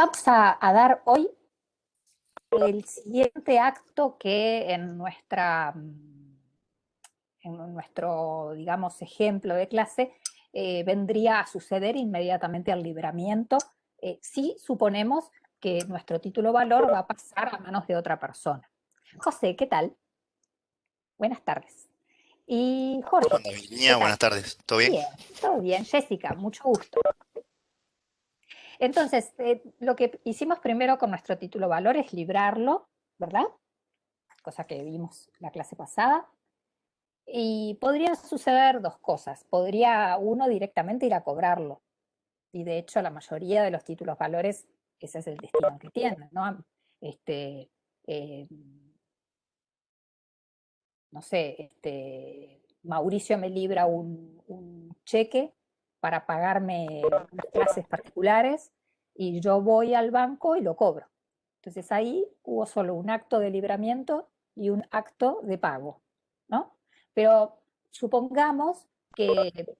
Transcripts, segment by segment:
Vamos a dar hoy el siguiente acto que en nuestro, digamos, ejemplo de clase vendría a suceder inmediatamente al libramiento, si suponemos que nuestro título valor va a pasar a manos de otra persona. José, ¿qué tal? Buenas tardes. Y Jorge, ¿Cómo andas, Virginia? Buenas tardes. ¿Todo bien? bien, todo bien. Jessica, mucho gusto. Entonces, lo que hicimos primero con nuestro título valor es librarlo, ¿verdad? Cosa que vimos la clase pasada. Y podrían suceder dos cosas. Podría uno directamente ir a cobrarlo. Y de hecho la mayoría de los títulos valores, ese es el destino que tienen, ¿no? Eh, no sé, Mauricio me libra un cheque para pagarme unas clases particulares y yo voy al banco y lo cobro. Entonces ahí hubo solo un acto de libramiento y un acto de pago, ¿no? Pero supongamos que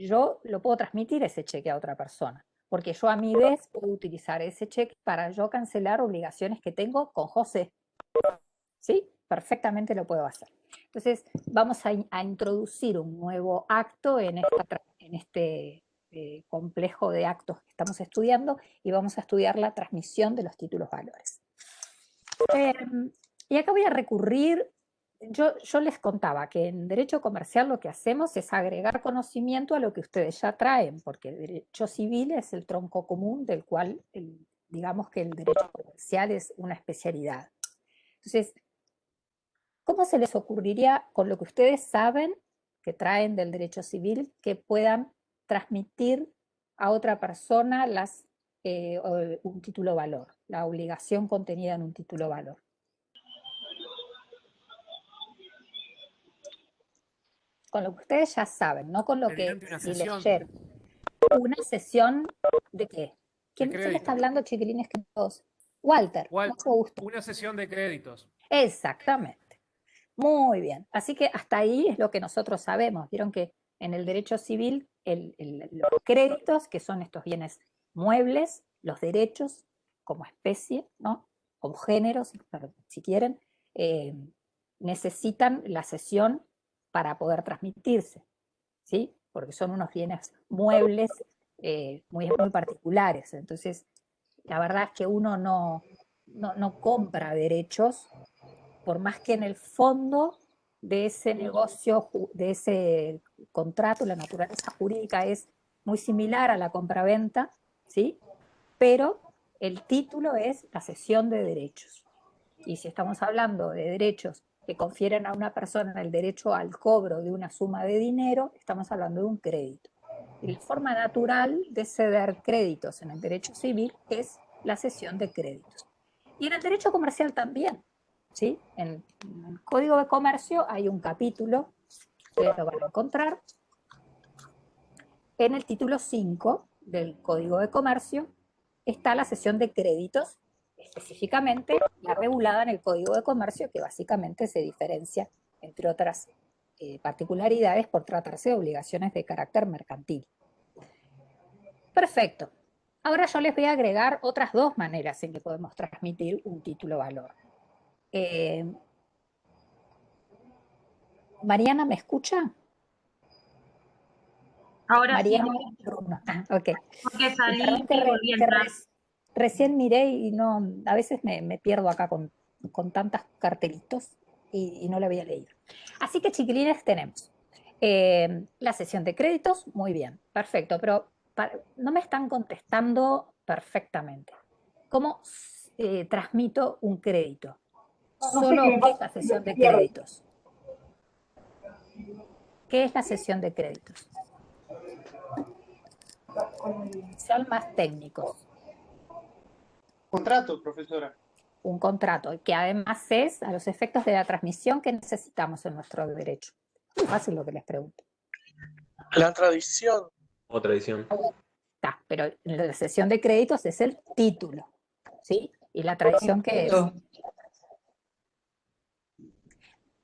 yo lo puedo transmitir ese cheque a otra persona, porque yo a mi vez puedo utilizar ese cheque para yo cancelar obligaciones que tengo con José. ¿Sí? Perfectamente lo puedo hacer. Entonces, vamos a introducir un nuevo acto en este complejo de actos que estamos estudiando y vamos a estudiar la transmisión de los títulos valores. Y acá voy a recurrir, yo les contaba que en derecho comercial lo que hacemos es agregar conocimiento a lo que ustedes ya traen, porque el derecho civil es el tronco común del cual, digamos que el derecho comercial es una especialidad. Entonces, ¿cómo se les ocurriría, con lo que ustedes saben, que traen del derecho civil, que puedan transmitir a otra persona un título valor, la obligación contenida en un título valor? Con lo que ustedes ya saben, no con lo que Mediante una si sesión leyeron. ¿Una sesión de qué? de ¿Quién me está crédito. hablando, chiquilines? Que todos. Walter, mucho gusto. Una sesión de créditos. Exactamente. Muy bien. Así que hasta ahí es lo que nosotros sabemos. Vieron que en el derecho civil los créditos, que son estos bienes muebles, los derechos como especie, ¿no? Como géneros, si quieren, eh, necesitan la cesión para poder transmitirse, ¿sí? Porque son unos bienes muebles muy, muy particulares. Entonces, la verdad es que uno no compra derechos, por más que en el fondo de ese negocio, de ese contrato, la naturaleza jurídica es muy similar a la compraventa, ¿sí? Pero el título es la cesión de derechos. Y si estamos hablando de derechos que confieren a una persona el derecho al cobro de una suma de dinero, estamos hablando de un crédito. Y la forma natural de ceder créditos en el derecho civil es la cesión de créditos. Y en el derecho comercial también, ¿sí? En el Código de Comercio hay un capítulo, ustedes lo van a encontrar, en el título 5 del Código de Comercio está la cesión de créditos, específicamente la regulada en el Código de Comercio, que básicamente se diferencia, entre otras particularidades, por tratarse de obligaciones de carácter mercantil. Perfecto. Ahora yo les voy a agregar otras dos maneras en que podemos transmitir un título valor. Mariana, ¿me escucha? Ahora sí, Mariana Bruno. Ah, ok. porque salí Perdón y volví a entrar. recién miré y no, a veces me pierdo acá con tantos cartelitos y no lo había leído. Así que, chiquilines, tenemos la sesión de créditos, muy bien, perfecto, pero no me están contestando perfectamente. ¿Cómo transmito un crédito? Solo, ¿qué es la sesión de créditos? ¿Qué es la sesión de créditos? Son más técnicos. Contrato, profesora. Un contrato, que además es, a los efectos de la transmisión, que necesitamos en nuestro derecho. Muy fácil lo que les pregunto. La tradición. O tradición. Está, pero la sesión de créditos es el título, ¿sí? Y la tradición que es.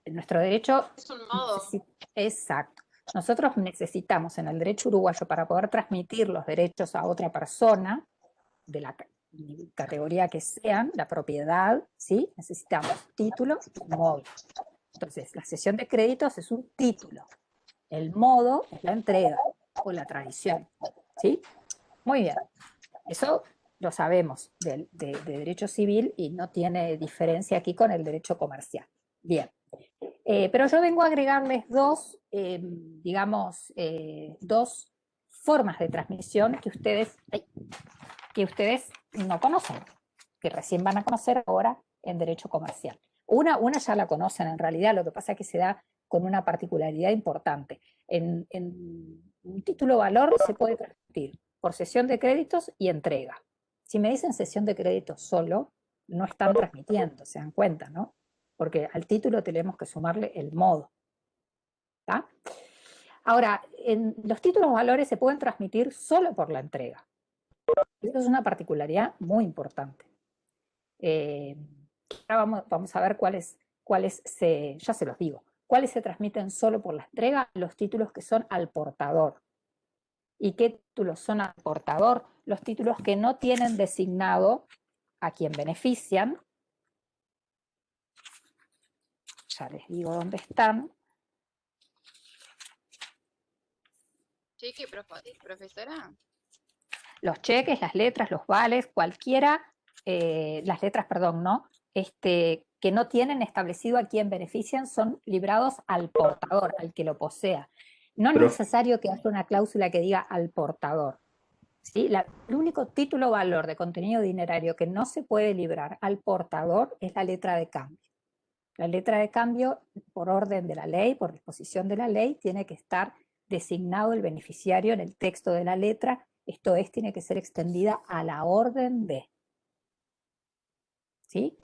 En nuestro derecho. Es un modo. Exacto. Nosotros necesitamos en el derecho uruguayo, para poder transmitir los derechos a otra persona, categoría que sean, la propiedad, ¿sí? Necesitamos título y modo. Entonces, la cesión de créditos es un título. El modo es la entrega o la tradición, ¿sí? Muy bien. Eso lo sabemos de derecho civil y no tiene diferencia aquí con el derecho comercial. Bien. Pero yo vengo a agregarles dos, digamos, dos formas de transmisión que ustedes no conocen, que recién van a conocer ahora en derecho comercial. Una ya la conocen en realidad, lo que pasa es que se da con una particularidad importante. En un título valor se puede transmitir por cesión de créditos y entrega. Si me dicen cesión de créditos solo, no están transmitiendo, se dan cuenta, ¿no? Porque al título tenemos que sumarle el modo. ¿Tá? Ahora, los títulos valores se pueden transmitir solo por la entrega. Eso es una particularidad muy importante. Ahora vamos a ver cuáles ya se los digo, cuáles se transmiten solo por la entrega, los títulos que son al portador. ¿Y qué títulos son al portador? Los títulos que no tienen designado a quien benefician. Ya les digo dónde están. Sí, que profesora. Los cheques, las letras, los vales, cualquiera, las letras, perdón, ¿no? Que no tienen establecido a quién benefician son librados al portador, al que lo posea. No es necesario que haya una cláusula que diga al portador. ¿Sí? El único título valor de contenido dinerario que no se puede librar al portador es la letra de cambio. La letra de cambio, por orden de la ley, por disposición de la ley, tiene que estar designado el beneficiario en el texto de la letra, esto es, tiene que ser extendida a la orden de. ¿Sí?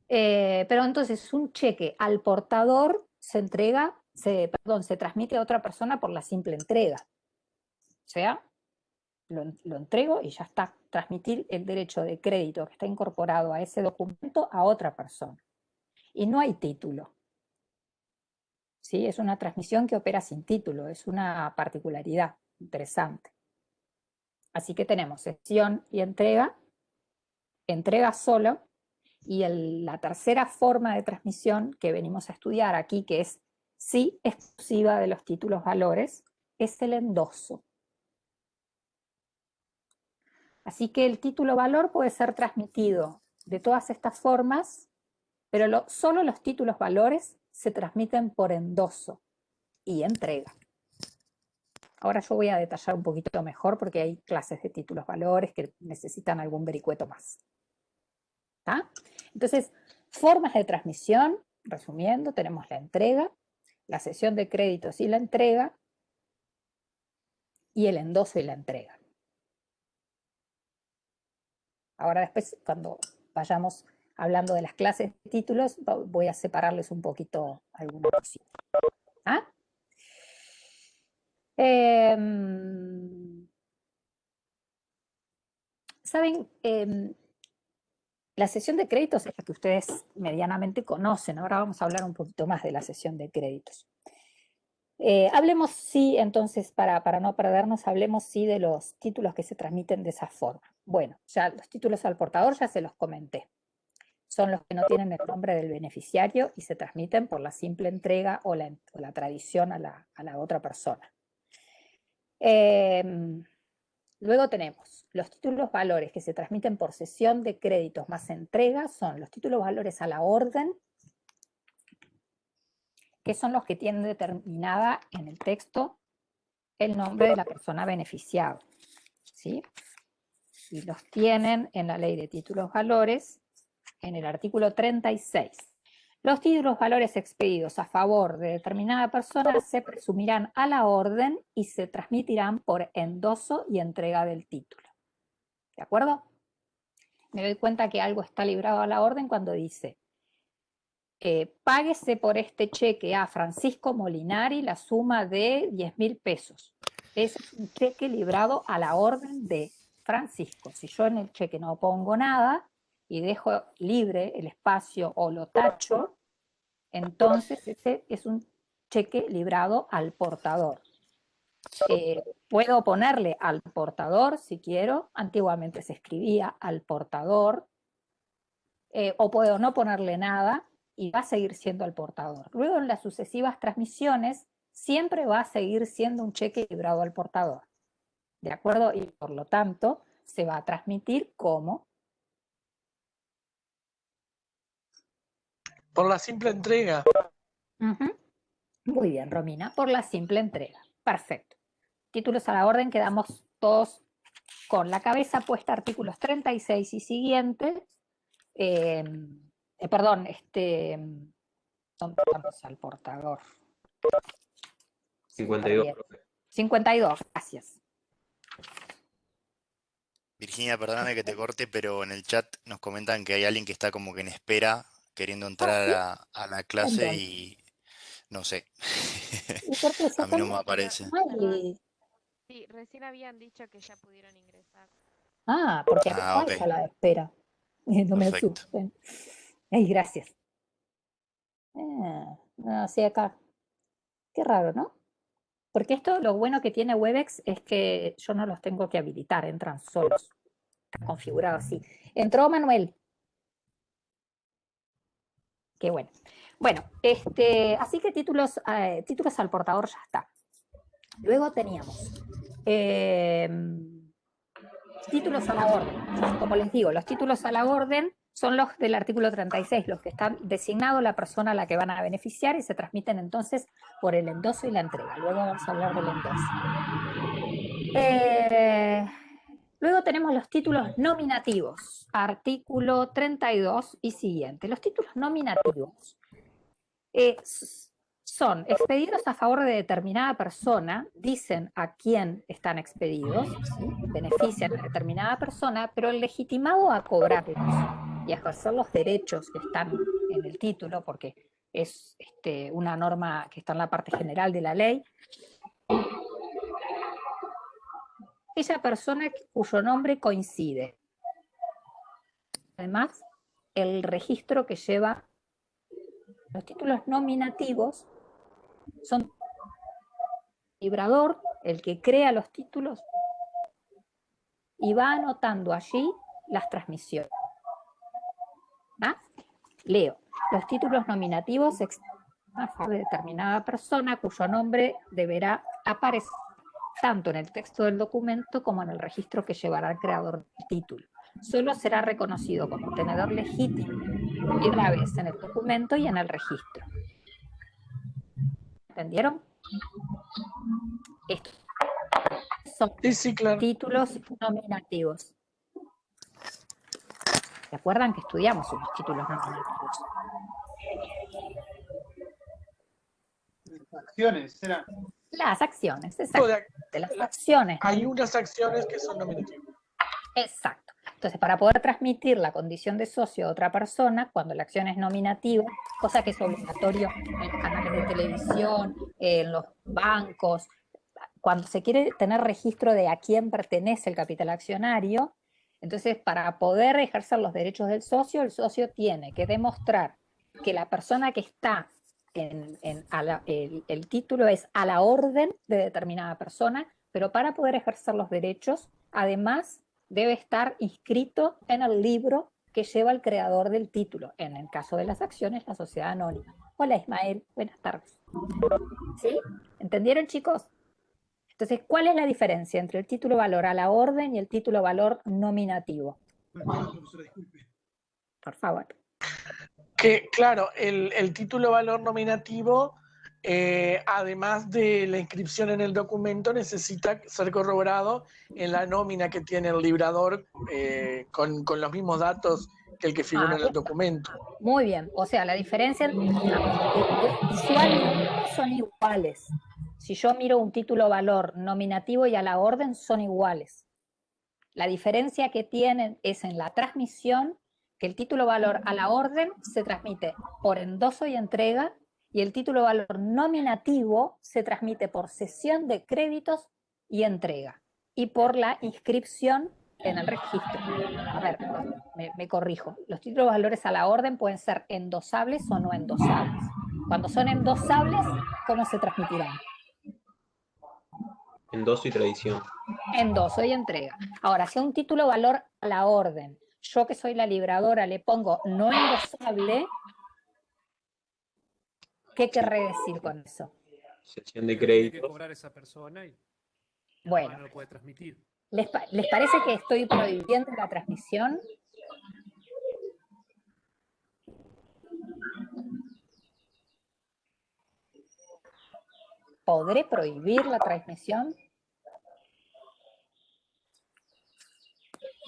Pero entonces un cheque al portador se transmite a otra persona por la simple entrega. O sea, lo entrego y ya está. Transmitir el derecho de crédito que está incorporado a ese documento a otra persona. Y no hay título. ¿Sí? Es una transmisión que opera sin título, es una particularidad interesante. Así que tenemos cesión y entrega solo, y la tercera forma de transmisión que venimos a estudiar aquí, que es sí exclusiva de los títulos valores, es el endoso. Así que el título valor puede ser transmitido de todas estas formas, pero solo los títulos valores se transmiten por endoso y entrega. Ahora yo voy a detallar un poquito mejor porque hay clases de títulos valores que necesitan algún vericueto más. ¿Tá? Entonces, formas de transmisión, resumiendo, tenemos la entrega, la cesión de créditos y la entrega, y el endoso y la entrega. Ahora después, cuando vayamos hablando de las clases de títulos, voy a separarles un poquito algunas cositas. ¿Ah? ¿Saben? La cesión de créditos es la que ustedes medianamente conocen. Ahora vamos a hablar un poquito más de la cesión de créditos. Hablemos sí, entonces, para no perdernos, hablemos sí de los títulos que se transmiten de esa forma. Bueno, ya los títulos al portador ya se los comenté. Son los que no tienen el nombre del beneficiario y se transmiten por la simple entrega o la tradición a la otra persona. Luego tenemos los títulos valores que se transmiten por cesión de créditos más entrega, son los títulos valores a la orden, que son los que tienen determinada en el texto el nombre de la persona beneficiada, ¿sí? Y los tienen en la ley de títulos valores, en el artículo 36. Los títulos valores expedidos a favor de determinada persona se presumirán a la orden y se transmitirán por endoso y entrega del título. ¿De acuerdo? Me doy cuenta que algo está librado a la orden cuando dice páguese por este cheque a Francisco Molinari la suma de 10.000 pesos. Ese es un cheque librado a la orden de Francisco. Si yo en el cheque no pongo nada y dejo libre el espacio o lo tacho, entonces ese es un cheque librado al portador. Puedo ponerle al portador si quiero, antiguamente se escribía al portador, o puedo no ponerle nada y va a seguir siendo al portador. Luego en las sucesivas transmisiones siempre va a seguir siendo un cheque librado al portador, ¿de acuerdo? Y por lo tanto se va a transmitir como... Por la simple entrega. Muy bien, Romina, por la simple entrega. Perfecto. Títulos a la orden, quedamos todos con la cabeza puesta, artículos 36 y siguientes. Perdón, ¿dónde estamos al portador? 52, profe. 52, gracias. Virginia, perdóname que te corte, pero en el chat nos comentan que hay alguien que está como que en espera, queriendo entrar ¿sí? a la clase ¿En dónde? y no sé. ¿Y por qué se A mí no me cambió? aparece. Miley. Sí, recién habían dicho que ya pudieron ingresar. Ah, porque acá Ah, hay ok. sala de espera. No me Perfecto. asusten. Ay, gracias. No, sí, acá. Qué raro, ¿no? Porque esto, lo bueno que tiene Webex es que yo no los tengo que habilitar, entran solos. Está configurado así. Entró Manuel. Qué bueno. Bueno, así que títulos al portador ya está. Luego teníamos títulos a la orden. Como les digo, los títulos a la orden son los del artículo 36, los que están designados la persona a la que van a beneficiar y se transmiten entonces por el endoso y la entrega. Luego vamos a hablar del endoso. Luego tenemos los títulos nominativos, artículo 32 y siguiente. Los títulos nominativos son expedidos a favor de determinada persona, dicen a quién están expedidos, ¿sí? Benefician a determinada persona, pero el legitimado a cobrarlos y a ejercer los derechos que están en el título, porque es una norma que está en la parte general de la ley, aquella persona cuyo nombre coincide. Además, el registro que lleva los títulos nominativos son el librador, el que crea los títulos, y va anotando allí las transmisiones. ¿Ah? Leo. Los títulos nominativos a favor de determinada persona cuyo nombre deberá aparecer tanto en el texto del documento como en el registro que llevará el creador del título. Solo será reconocido como tenedor legítimo una vez en el documento y en el registro. ¿Entendieron? Estos son Sí, claro. títulos nominativos. ¿Se acuerdan que estudiamos unos títulos nominativos? Acciones, será. Las acciones, exacto. Las acciones. Hay unas acciones que son nominativas. Exacto. Entonces, para poder transmitir la condición de socio a otra persona, cuando la acción es nominativa, cosa que es obligatorio en los canales de televisión, en los bancos, cuando se quiere tener registro de a quién pertenece el capital accionario, entonces para poder ejercer los derechos del socio, el socio tiene que demostrar que la persona que está el título es a la orden de determinada persona, pero para poder ejercer los derechos, además debe estar inscrito en el libro que lleva el creador del título, en el caso de las acciones, la sociedad anónima. Hola Ismael, buenas tardes. ¿Sí? ¿Entendieron, chicos? Entonces, ¿cuál es la diferencia entre el título valor a la orden y el título valor nominativo? Profesora, disculpe. Por favor. Que, claro, el título valor nominativo, además de la inscripción en el documento, necesita ser corroborado en la nómina que tiene el librador con los mismos datos que el que figura en el documento. Muy bien, o sea, la diferencia visualmente son iguales. Si yo miro un título valor nominativo y a la orden son iguales. La diferencia que tienen es en la transmisión, que el título valor a la orden se transmite por endoso y entrega, y el título valor nominativo se transmite por cesión de créditos y entrega, y por la inscripción en el registro. A ver, me corrijo. Los títulos valores a la orden pueden ser endosables o no endosables. Cuando son endosables, ¿cómo se transmitirán? Endoso y tradición. Endoso y entrega. Ahora, si a un título valor a la orden, yo que soy la libradora le pongo no endosable, ¿qué querré decir con eso? Sesión de Que tiene que créditos. cobrar esa persona y Bueno, no lo puede transmitir. ¿les parece que estoy prohibiendo la transmisión? ¿Podré prohibir la transmisión?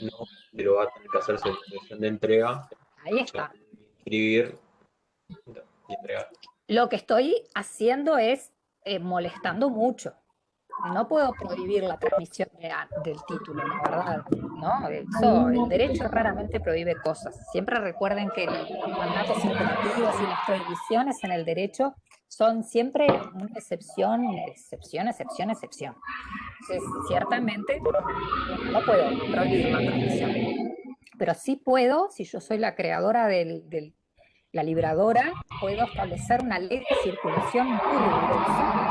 No, pero va a tener que hacerse la sesión de entrega, Ahí está. inscribir y entregar. Lo que estoy haciendo es molestando mucho. No puedo prohibir la transmisión del título, la verdad, ¿no? Eso, el derecho raramente prohíbe cosas. Siempre recuerden que los mandatos imperativos y las prohibiciones en el derecho son siempre una excepción, excepción, excepción, excepción. Entonces, ciertamente no puedo prohibir la transmisión, pero sí puedo, si yo soy la creadora la libradora, puedo establecer una ley de circulación muy rigurosa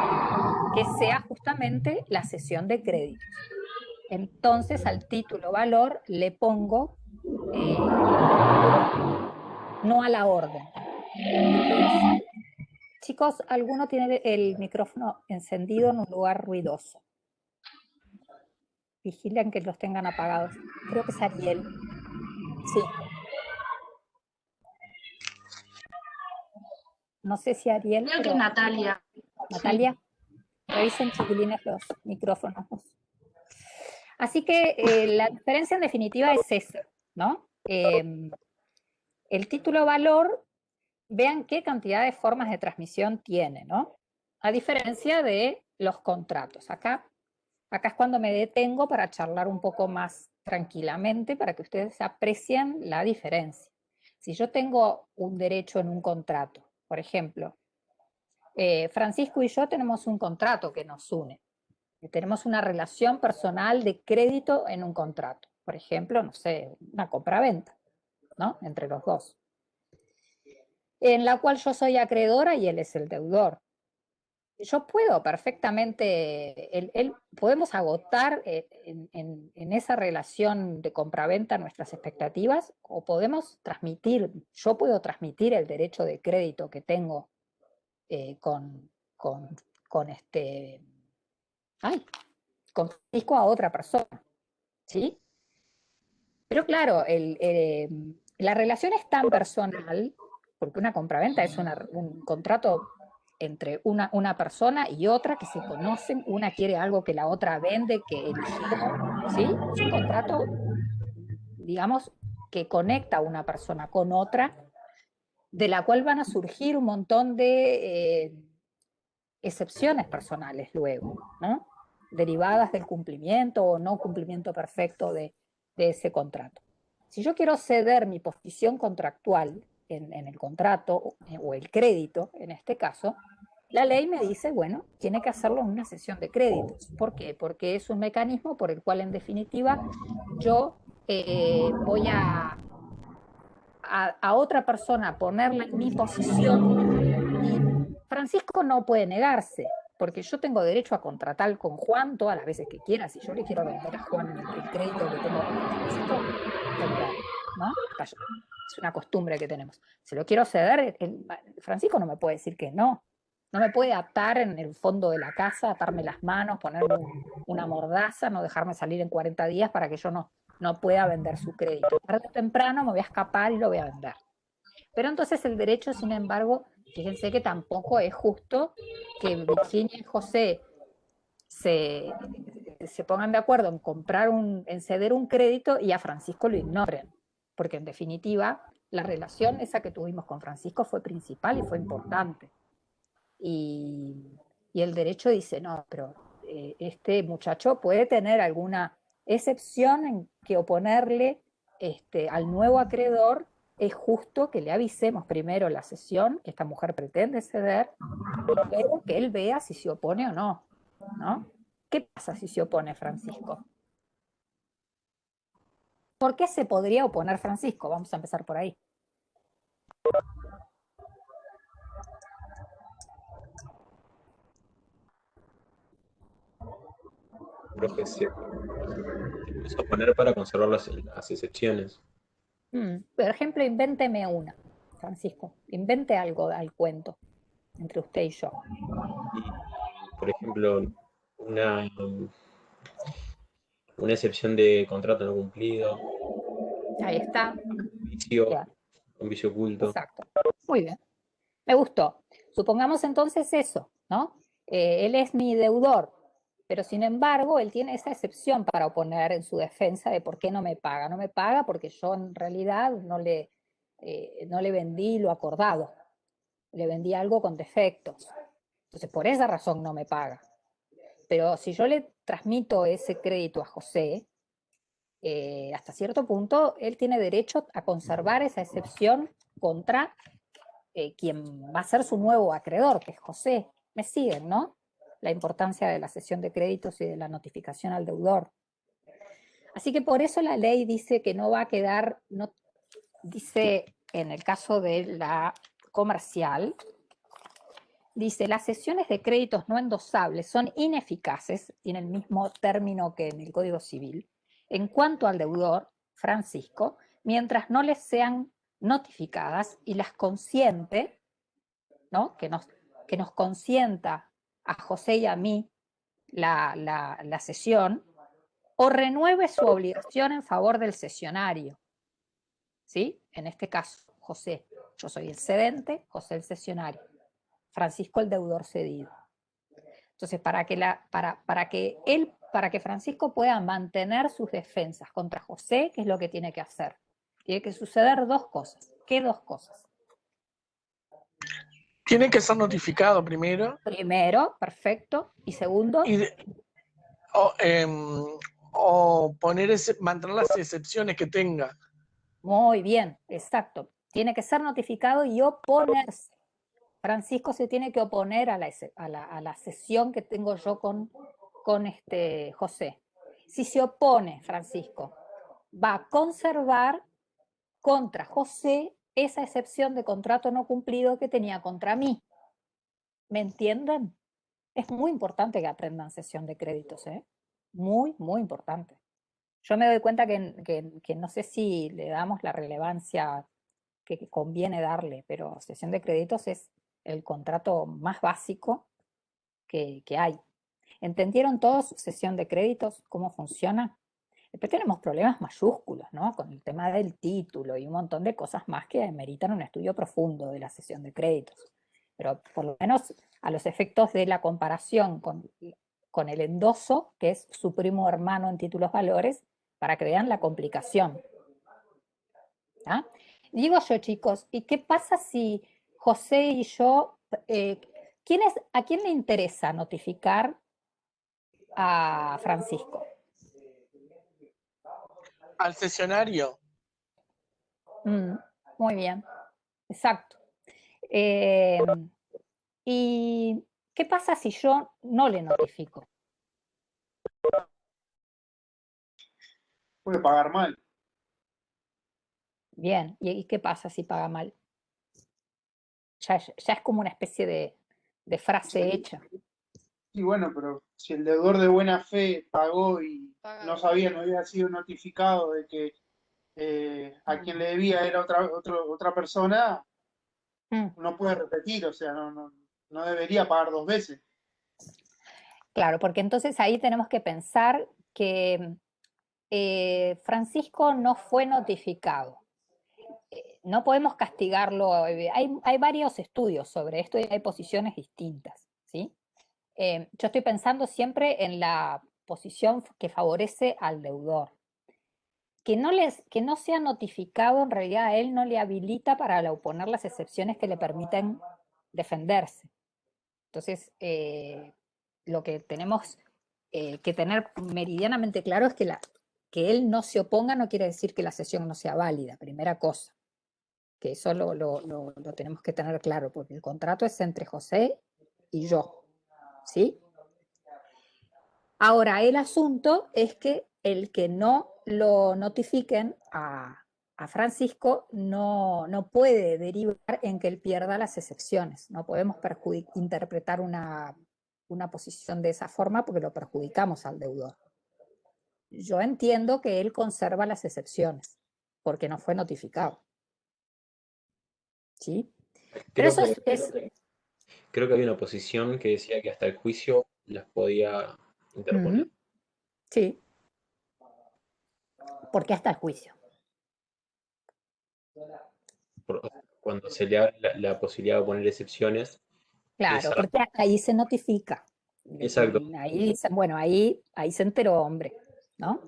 que sea justamente la cesión de créditos. Entonces al título valor le pongo no a la orden. Chicos, ¿alguno tiene el micrófono encendido en un lugar ruidoso? Vigilen que los tengan apagados. Creo que es Ariel. Sí. No sé si Ariel. Creo que pero... Natalia. Natalia, revisen chiquilines los micrófonos. Así que la diferencia en definitiva es esa, ¿no? El título valor, vean qué cantidad de formas de transmisión tiene, ¿no? A diferencia de los contratos. Acá es cuando me detengo para charlar un poco más tranquilamente para que ustedes aprecien la diferencia. Si yo tengo un derecho en un contrato, por ejemplo, Francisco y yo tenemos un contrato que nos une. Tenemos una relación personal de crédito en un contrato. Por ejemplo, no sé, una compra-venta, ¿no? Entre los dos. En la cual yo soy acreedora y él es el deudor. Yo puedo perfectamente, podemos agotar en esa relación de compraventa nuestras expectativas o podemos transmitir, yo puedo transmitir el derecho de crédito que tengo con Francisco a otra persona, ¿sí? Pero claro, la relación es tan personal, porque una compraventa es un contrato entre una persona y otra que se conocen, una quiere algo que la otra vende, que eligió, ¿sí? Es un contrato, digamos, que conecta a una persona con otra, de la cual van a surgir un montón de excepciones personales luego, ¿no? Derivadas del cumplimiento o no cumplimiento perfecto de ese contrato. Si yo quiero ceder mi posición contractual en el contrato o el crédito, en este caso, la ley me dice, bueno, tiene que hacerlo en una cesión de créditos. ¿Por qué? Porque es un mecanismo por el cual, en definitiva, yo voy a otra persona ponerle en mi posición y Francisco no puede negarse, porque yo tengo derecho a contratar con Juan todas las veces que quiera. Si yo le quiero vender a Juan el crédito que tengo con Francisco, ¿no? Es una costumbre que tenemos. Si lo quiero ceder, Francisco no me puede decir que no. No me puede atar en el fondo de la casa, atarme las manos, ponerme una mordaza, no dejarme salir en 40 días para que yo no pueda vender su crédito. Tarde o temprano me voy a escapar y lo voy a vender. Pero entonces el derecho, sin embargo, fíjense que tampoco es justo que Virginia y José se pongan de acuerdo en ceder un crédito y a Francisco lo ignoren. Porque en definitiva, la relación esa que tuvimos con Francisco fue principal y fue importante. Y el derecho dice, no, pero este muchacho puede tener alguna excepción en que oponerle al nuevo acreedor. Es justo que le avisemos primero la cesión que esta mujer pretende ceder y luego que él vea si se opone o no, ¿no? ¿Qué pasa si se opone Francisco? ¿Por qué se podría oponer Francisco? Vamos a empezar por ahí. profe, se puede oponer para conservar las excepciones. Por ejemplo, invénteme una, Francisco. Invente algo al cuento entre usted y yo. Y, por ejemplo, una, una excepción de contrato no cumplido, Ahí está. vicio, Bien, un vicio oculto. exacto. Muy bien. Me gustó. Supongamos entonces eso, ¿no? Él es mi deudor, pero sin embargo, él tiene esa excepción para oponer en su defensa de por qué no me paga. No me paga porque yo en realidad no le vendí lo acordado, le vendí algo con defectos. Entonces, por esa razón no me paga. Pero si yo le transmito ese crédito a José, hasta cierto punto, él tiene derecho a conservar esa excepción contra quien va a ser su nuevo acreedor, que es José. ¿Me siguen, no? La importancia de la cesión de créditos y de la notificación al deudor. Así que por eso la ley dice que no va a quedar, no, dice en el caso de la comercial, dice, las cesiones de créditos no endosables son ineficaces, en el mismo término que en el Código Civil, en cuanto al deudor, Francisco, mientras no les sean notificadas y las consiente, ¿no? que nos consienta a José y a mí la cesión, o renueve su obligación en favor del cesionario. ¿Sí? En este caso, José, yo soy el cedente, José el cesionario, Francisco el deudor cedido. Entonces, para que Francisco pueda mantener sus defensas contra José, ¿qué es lo que tiene que hacer? Tiene que suceder dos cosas. ¿Qué dos cosas? Tiene que ser notificado primero. Primero, perfecto. Y segundo, o mantener las excepciones que tenga. muy bien, exacto. Tiene que ser notificado y oponerse. Francisco se tiene que oponer a la sesión que tengo yo con José. Si se opone, Francisco, va a conservar contra José esa excepción de contrato no cumplido que tenía contra mí. ¿Me entienden? Es muy importante que aprendan cesión de créditos, ¿eh? Muy, muy importante. Yo me doy cuenta que no sé si le damos la relevancia que conviene darle, pero cesión de créditos es el contrato más básico que hay. ¿Entendieron todos cesión de créditos? ¿Cómo funciona? Después tenemos problemas mayúsculos, ¿no? Con el tema del título y un montón de cosas más que ameritan un estudio profundo de la cesión de créditos. Pero por lo menos a los efectos de la comparación con el endoso, que es su primo hermano en títulos valores, para que vean la complicación. ¿Ah? Digo yo, chicos, ¿y qué pasa si José y yo, a quién le interesa notificar a Francisco? Al cesionario. Muy bien, exacto. ¿Y qué pasa si yo no le notifico? Puede pagar mal. Bien, ¿y qué pasa si paga mal? Ya es como una especie de frase hecha. Sí, bueno, pero si el deudor de buena fe pagó y no sabía, no había sido notificado de que a quien le debía era otra persona, no puede repetir, o sea, no debería pagar dos veces. Claro, porque entonces ahí tenemos que pensar que Francisco no fue notificado. No podemos castigarlo. Hay varios estudios sobre esto y hay posiciones distintas, ¿sí? Yo estoy pensando siempre en la posición que favorece al deudor. Que no sea notificado, en realidad a él no le habilita para oponer las excepciones que le permiten defenderse. Entonces, lo que tenemos que tener meridianamente claro es que él no se oponga no quiere decir que la sesión no sea válida, primera cosa. Que eso lo tenemos que tener claro, porque el contrato es entre José y yo, ¿sí? Ahora, el asunto es que el que no lo notifiquen a Francisco no puede derivar en que él pierda las excepciones. No podemos interpretar una posición de esa forma porque lo perjudicamos al deudor. yo entiendo que él conserva las excepciones, porque no fue notificado. ¿Sí? Pero Creo eso es creo que había una posición que decía que hasta el juicio las podía interponer. sí, porque hasta el juicio. Cuando se le abre la posibilidad de poner excepciones, Claro, esa, porque ahí se notifica. exacto, Bueno, ahí se enteró, hombre, ¿no?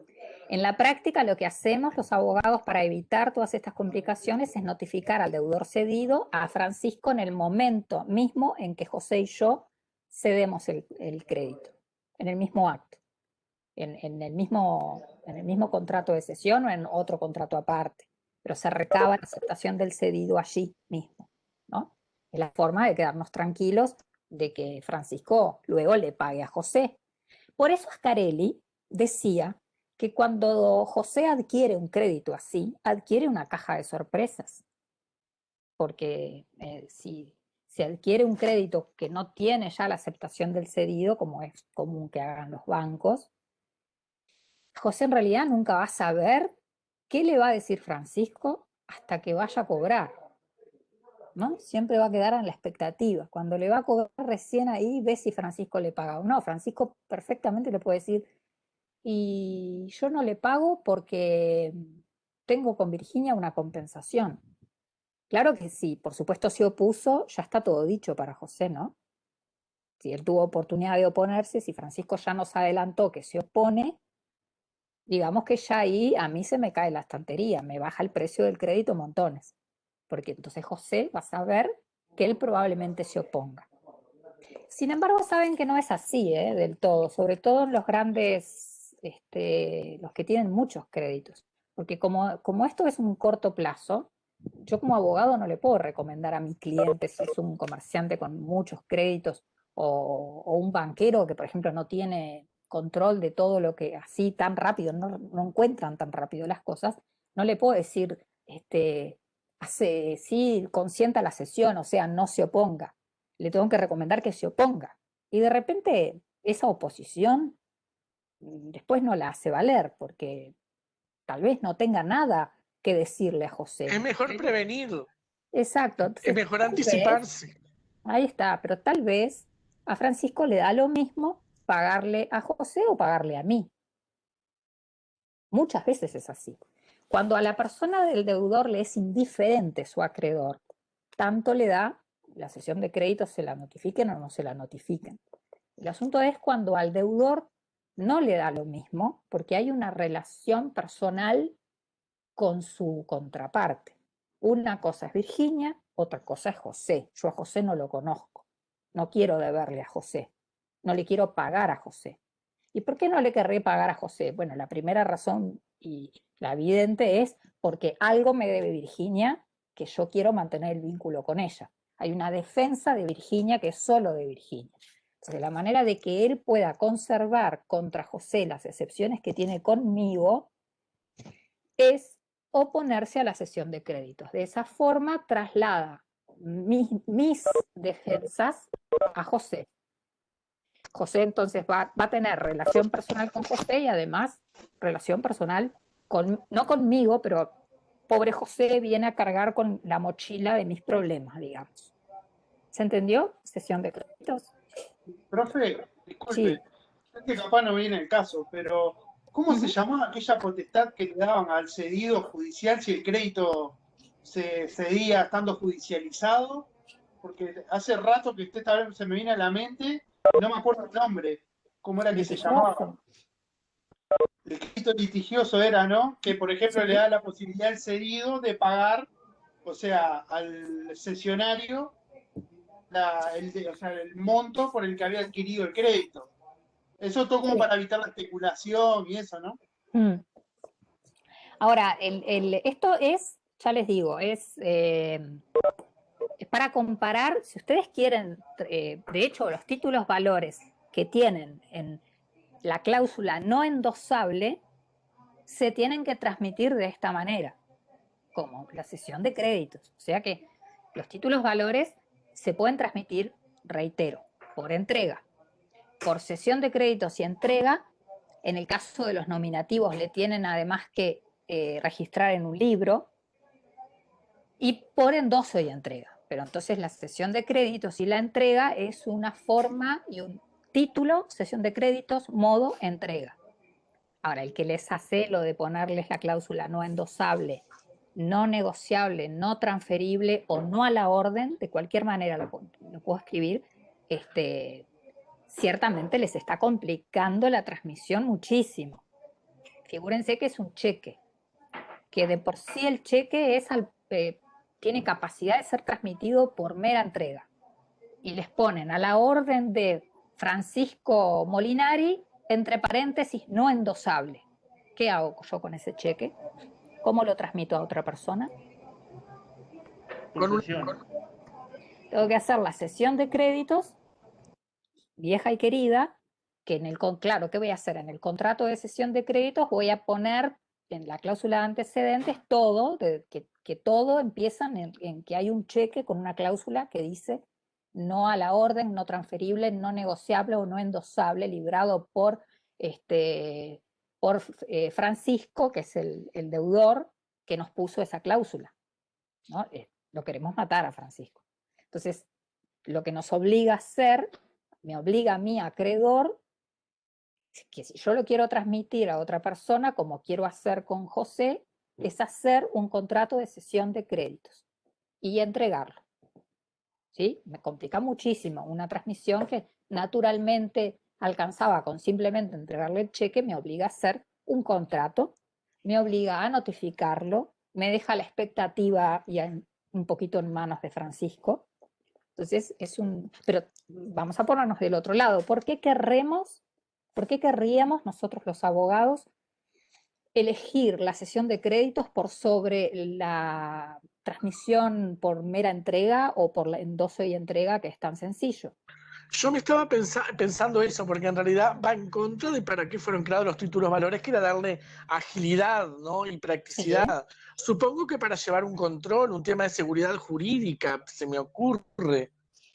En la práctica, lo que hacemos los abogados para evitar todas estas complicaciones es notificar al deudor cedido a Francisco en el momento mismo en que José y yo cedemos el crédito, en el mismo acto, en el mismo contrato de cesión o en otro contrato aparte, pero se recaba la aceptación del cedido allí mismo, ¿no? Es la forma de quedarnos tranquilos de que Francisco luego le pague a José. Por eso Ascarelli decía que cuando José adquiere un crédito así, adquiere una caja de sorpresas, porque si adquiere un crédito que no tiene ya la aceptación del cedido, como es común que hagan los bancos, José en realidad nunca va a saber qué le va a decir Francisco hasta que vaya a cobrar, ¿no? Siempre va a quedar en la expectativa. Cuando le va a cobrar, recién ahí ve si Francisco le paga o no. Francisco perfectamente le puede decir, y yo no le pago porque tengo con Virginia una compensación. Claro que sí, por supuesto se opuso, ya está todo dicho para José, ¿no? Si él tuvo oportunidad de oponerse, si Francisco ya nos adelantó que se opone, digamos que ya ahí a mí se me cae la estantería, me baja el precio del crédito montones, porque entonces José va a saber que él probablemente se oponga. Sin embargo, saben que no es así, del todo, sobre todo en los grandes, los que tienen muchos créditos, porque como esto es un corto plazo, yo como abogado no le puedo recomendar a mi cliente si es un comerciante con muchos créditos o un banquero que, por ejemplo, no tiene control de todo lo que así tan rápido, no encuentran tan rápido las cosas, no le puedo decir, sí, consienta la sesión, o sea, no se oponga. Le tengo que recomendar que se oponga. Y de repente esa oposición después no la hace valer, porque tal vez no tenga nada que decirle a José. Es mejor prevenir, Exacto. Entonces, es mejor tal vez, anticiparse. ahí está, pero tal vez a Francisco le da lo mismo pagarle a José o pagarle a mí. Muchas veces es así. Cuando a la persona del deudor le es indiferente su acreedor, tanto le da la cesión de crédito, se la notifiquen o no se la notifiquen. El asunto es cuando al deudor no le da lo mismo, porque hay una relación personal con su contraparte. Una cosa es Virginia, otra cosa es José. Yo a José no lo conozco, no quiero deberle a José, no le quiero pagar a José. ¿Y por qué no le querré pagar a José? Bueno, la primera razón y la evidente es porque algo me debe Virginia que yo quiero mantener el vínculo con ella. Hay una defensa de Virginia que es solo de Virginia. Entonces, la manera de que él pueda conservar contra José las excepciones que tiene conmigo es oponerse a la cesión de créditos. De esa forma traslada mis defensas a José. José entonces va a tener relación personal con José y además relación personal no conmigo, pero pobre José viene a cargar con la mochila de mis problemas, digamos. ¿Se entendió? Cesión de créditos. Profe, disculpe, Sí. este capaz no viene el caso, pero ¿cómo se llamaba aquella potestad que le daban al cedido judicial si el crédito se cedía estando judicializado? Porque hace rato que esta vez se me viene a la mente, y no me acuerdo el nombre, ¿cómo era que se llamaba? El crédito litigioso era, ¿no? Que por ejemplo le da la posibilidad al cedido de pagar, o sea, al cesionario, el monto por el que había adquirido el crédito. Eso todo como para evitar la especulación y eso, ¿no? Ahora, esto es, ya les digo, es para comparar, si ustedes quieren, de hecho, los títulos valores que tienen en la cláusula no endosable se tienen que transmitir de esta manera, como la cesión de créditos. O sea que los títulos valores se pueden transmitir, reitero, por entrega, por cesión de créditos y entrega, En el caso de los nominativos le tienen además que registrar en un libro y por endoso y entrega. Pero entonces la cesión de créditos y la entrega es una forma y un título, cesión de créditos, modo, entrega. Ahora, el que les hace lo de ponerles la cláusula no endosable, no negociable, no transferible o no a la orden, de cualquier manera lo puedo escribir, ciertamente les está complicando la transmisión muchísimo. Figúrense que es un cheque, que de por sí el cheque tiene capacidad de ser transmitido por mera entrega. Y les ponen a la orden de Francisco Molinari, entre paréntesis, no endosable. ¿Qué hago yo con ese cheque? ¿Cómo lo transmito a otra persona? Tengo que hacer la cesión de créditos, vieja y querida, que claro, ¿qué voy a hacer? En el contrato de cesión de créditos voy a poner en la cláusula de antecedentes todo, que todo empieza en que hay un cheque con una cláusula que dice no a la orden, no transferible, no negociable o no endosable, librado por Francisco, que es el deudor que nos puso esa cláusula, ¿no? Lo queremos matar a Francisco. Entonces, lo que nos obliga a hacer, me obliga a mí, acreedor, que si yo lo quiero transmitir a otra persona, como quiero hacer con José, es hacer un contrato de cesión de créditos y entregarlo. ¿Sí? Me complica muchísimo. Una transmisión que naturalmente alcanzaba con simplemente entregarle el cheque, me obliga a hacer un contrato, me obliga a notificarlo, me deja la expectativa ya un poquito en manos de Francisco. Entonces pero vamos a ponernos del otro lado. ¿Por qué querríamos nosotros los abogados elegir la cesión de créditos por sobre la transmisión por mera entrega o por la endoso y entrega, que es tan sencillo? Yo me estaba pensando eso, porque en realidad va en contra de para qué fueron creados los títulos valores, que era darle agilidad, ¿no? Y practicidad. Sí. Supongo que para llevar un control, un tema de seguridad jurídica, se me ocurre.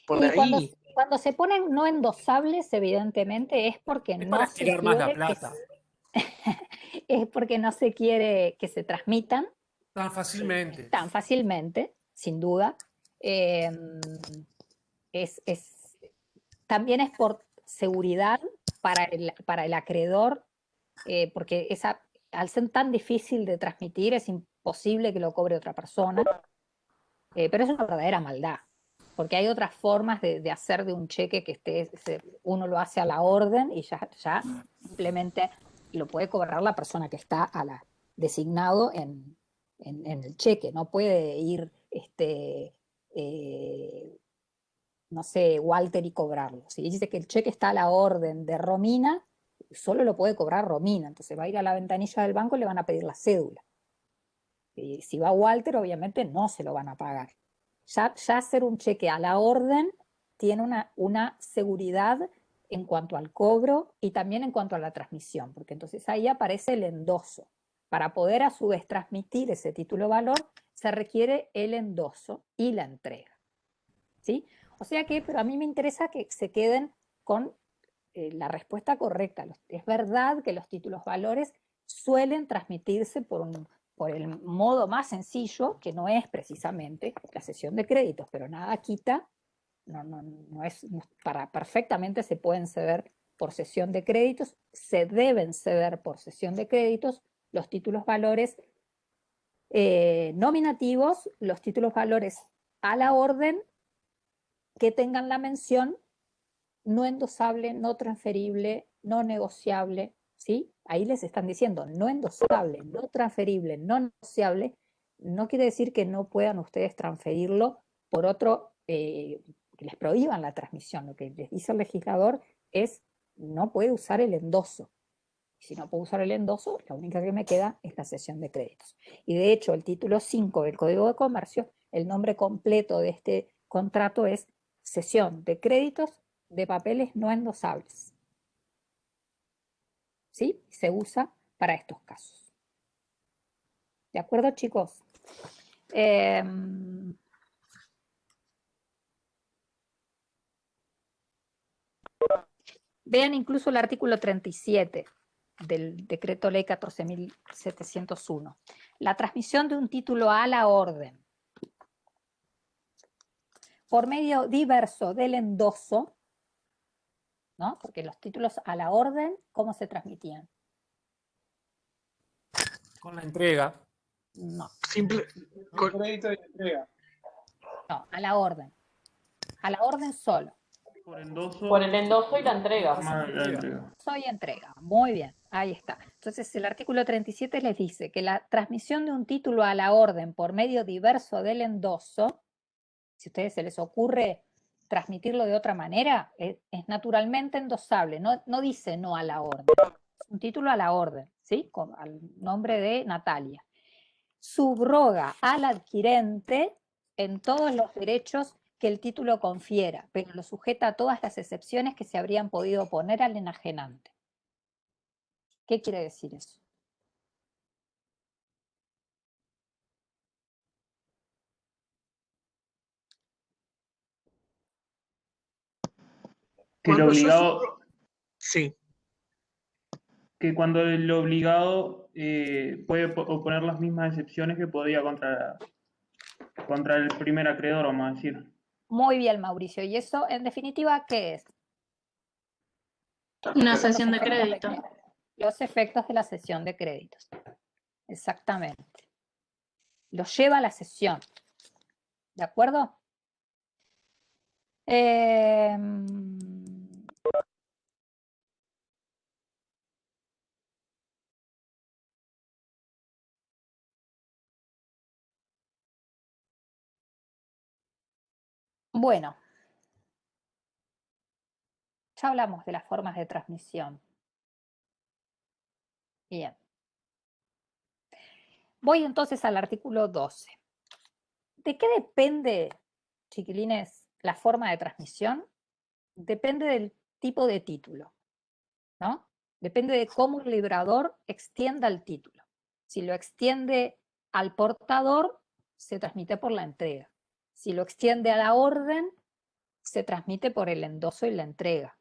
Por ahí. Cuando se ponen no endosables, evidentemente, es porque Es no para se tirar más la quiere plata. es porque no se quiere que se transmitan Tan fácilmente. tan fácilmente, sin duda. También es por seguridad para el acreedor, porque al ser tan difícil de transmitir, es imposible que lo cobre otra persona, pero es una verdadera maldad, porque hay otras formas de hacer de un cheque que uno lo hace a la orden y ya simplemente lo puede cobrar la persona que está designado en el cheque, no puede ir no sé, Walter y cobrarlo. Si dice que el cheque está a la orden de Romina, solo lo puede cobrar Romina, entonces va a ir a la ventanilla del banco y le van a pedir la cédula. Y si va Walter, obviamente no se lo van a pagar. Ya hacer un cheque a la orden tiene una seguridad en cuanto al cobro y también en cuanto a la transmisión, porque entonces ahí aparece el endoso. Para poder a su vez transmitir ese título valor, se requiere el endoso y la entrega. ¿Sí? O sea que, pero a mí me interesa que se queden con la respuesta correcta. Es verdad que los títulos valores suelen transmitirse por el modo más sencillo, que no es precisamente la cesión de créditos, pero nada quita, perfectamente se pueden ceder por cesión de créditos, se deben ceder por cesión de créditos los títulos valores nominativos, los títulos valores a la orden, que tengan la mención no endosable, no transferible, no negociable, ¿sí? Ahí les están diciendo no endosable, no transferible, no negociable, no quiere decir que no puedan ustedes transferirlo por otro, que les prohíban la transmisión. Lo que les dice el legislador es no puede usar el endoso. Si no puedo usar el endoso, la única que me queda es la cesión de créditos. Y de hecho, el título 5 del Código de Comercio, el nombre completo de este contrato es cesión de créditos de papeles no endosables. ¿Sí? Se usa para estos casos. ¿De acuerdo, chicos? Vean incluso el artículo 37. del Decreto Ley 14.701. La transmisión de un título a la orden por medio diverso del endoso, ¿no? Porque los títulos a la orden, ¿cómo se transmitían? Con la entrega. No, Simple, Con crédito de entrega. no, a la orden. A la orden solo. Por endoso. Por el endoso y la entrega. Forma de la entrega. Soy entrega. Muy bien, ahí está. Entonces el artículo 37 les dice que la transmisión de un título a la orden por medio diverso del endoso, si a ustedes se les ocurre transmitirlo de otra manera, es naturalmente endosable, no dice no a la orden, es un título a la orden, ¿sí? Al nombre de Natalia. Subroga al adquirente en todos los derechos que el título confiera, pero lo sujeta a todas las excepciones que se habrían podido oponer al enajenante. ¿Qué quiere decir eso? Que el cuando yo obligado, sí, que cuando el obligado puede oponer las mismas excepciones que podía contra el primer acreedor, vamos a decir. Muy bien, Mauricio. ¿Y eso, en definitiva, qué es? Una cesión de crédito. Los efectos de la cesión de créditos. Exactamente. Los lleva a la cesión. ¿De acuerdo? Bueno, ya hablamos de las formas de transmisión. Bien. Voy entonces al artículo 12. ¿De qué depende, chiquilines, la forma de transmisión? Depende del tipo de título, ¿no? Depende de cómo el librador extienda el título. Si lo extiende al portador, se transmite por la entrega. Si lo extiende a la orden, se transmite por el endoso y la entrega.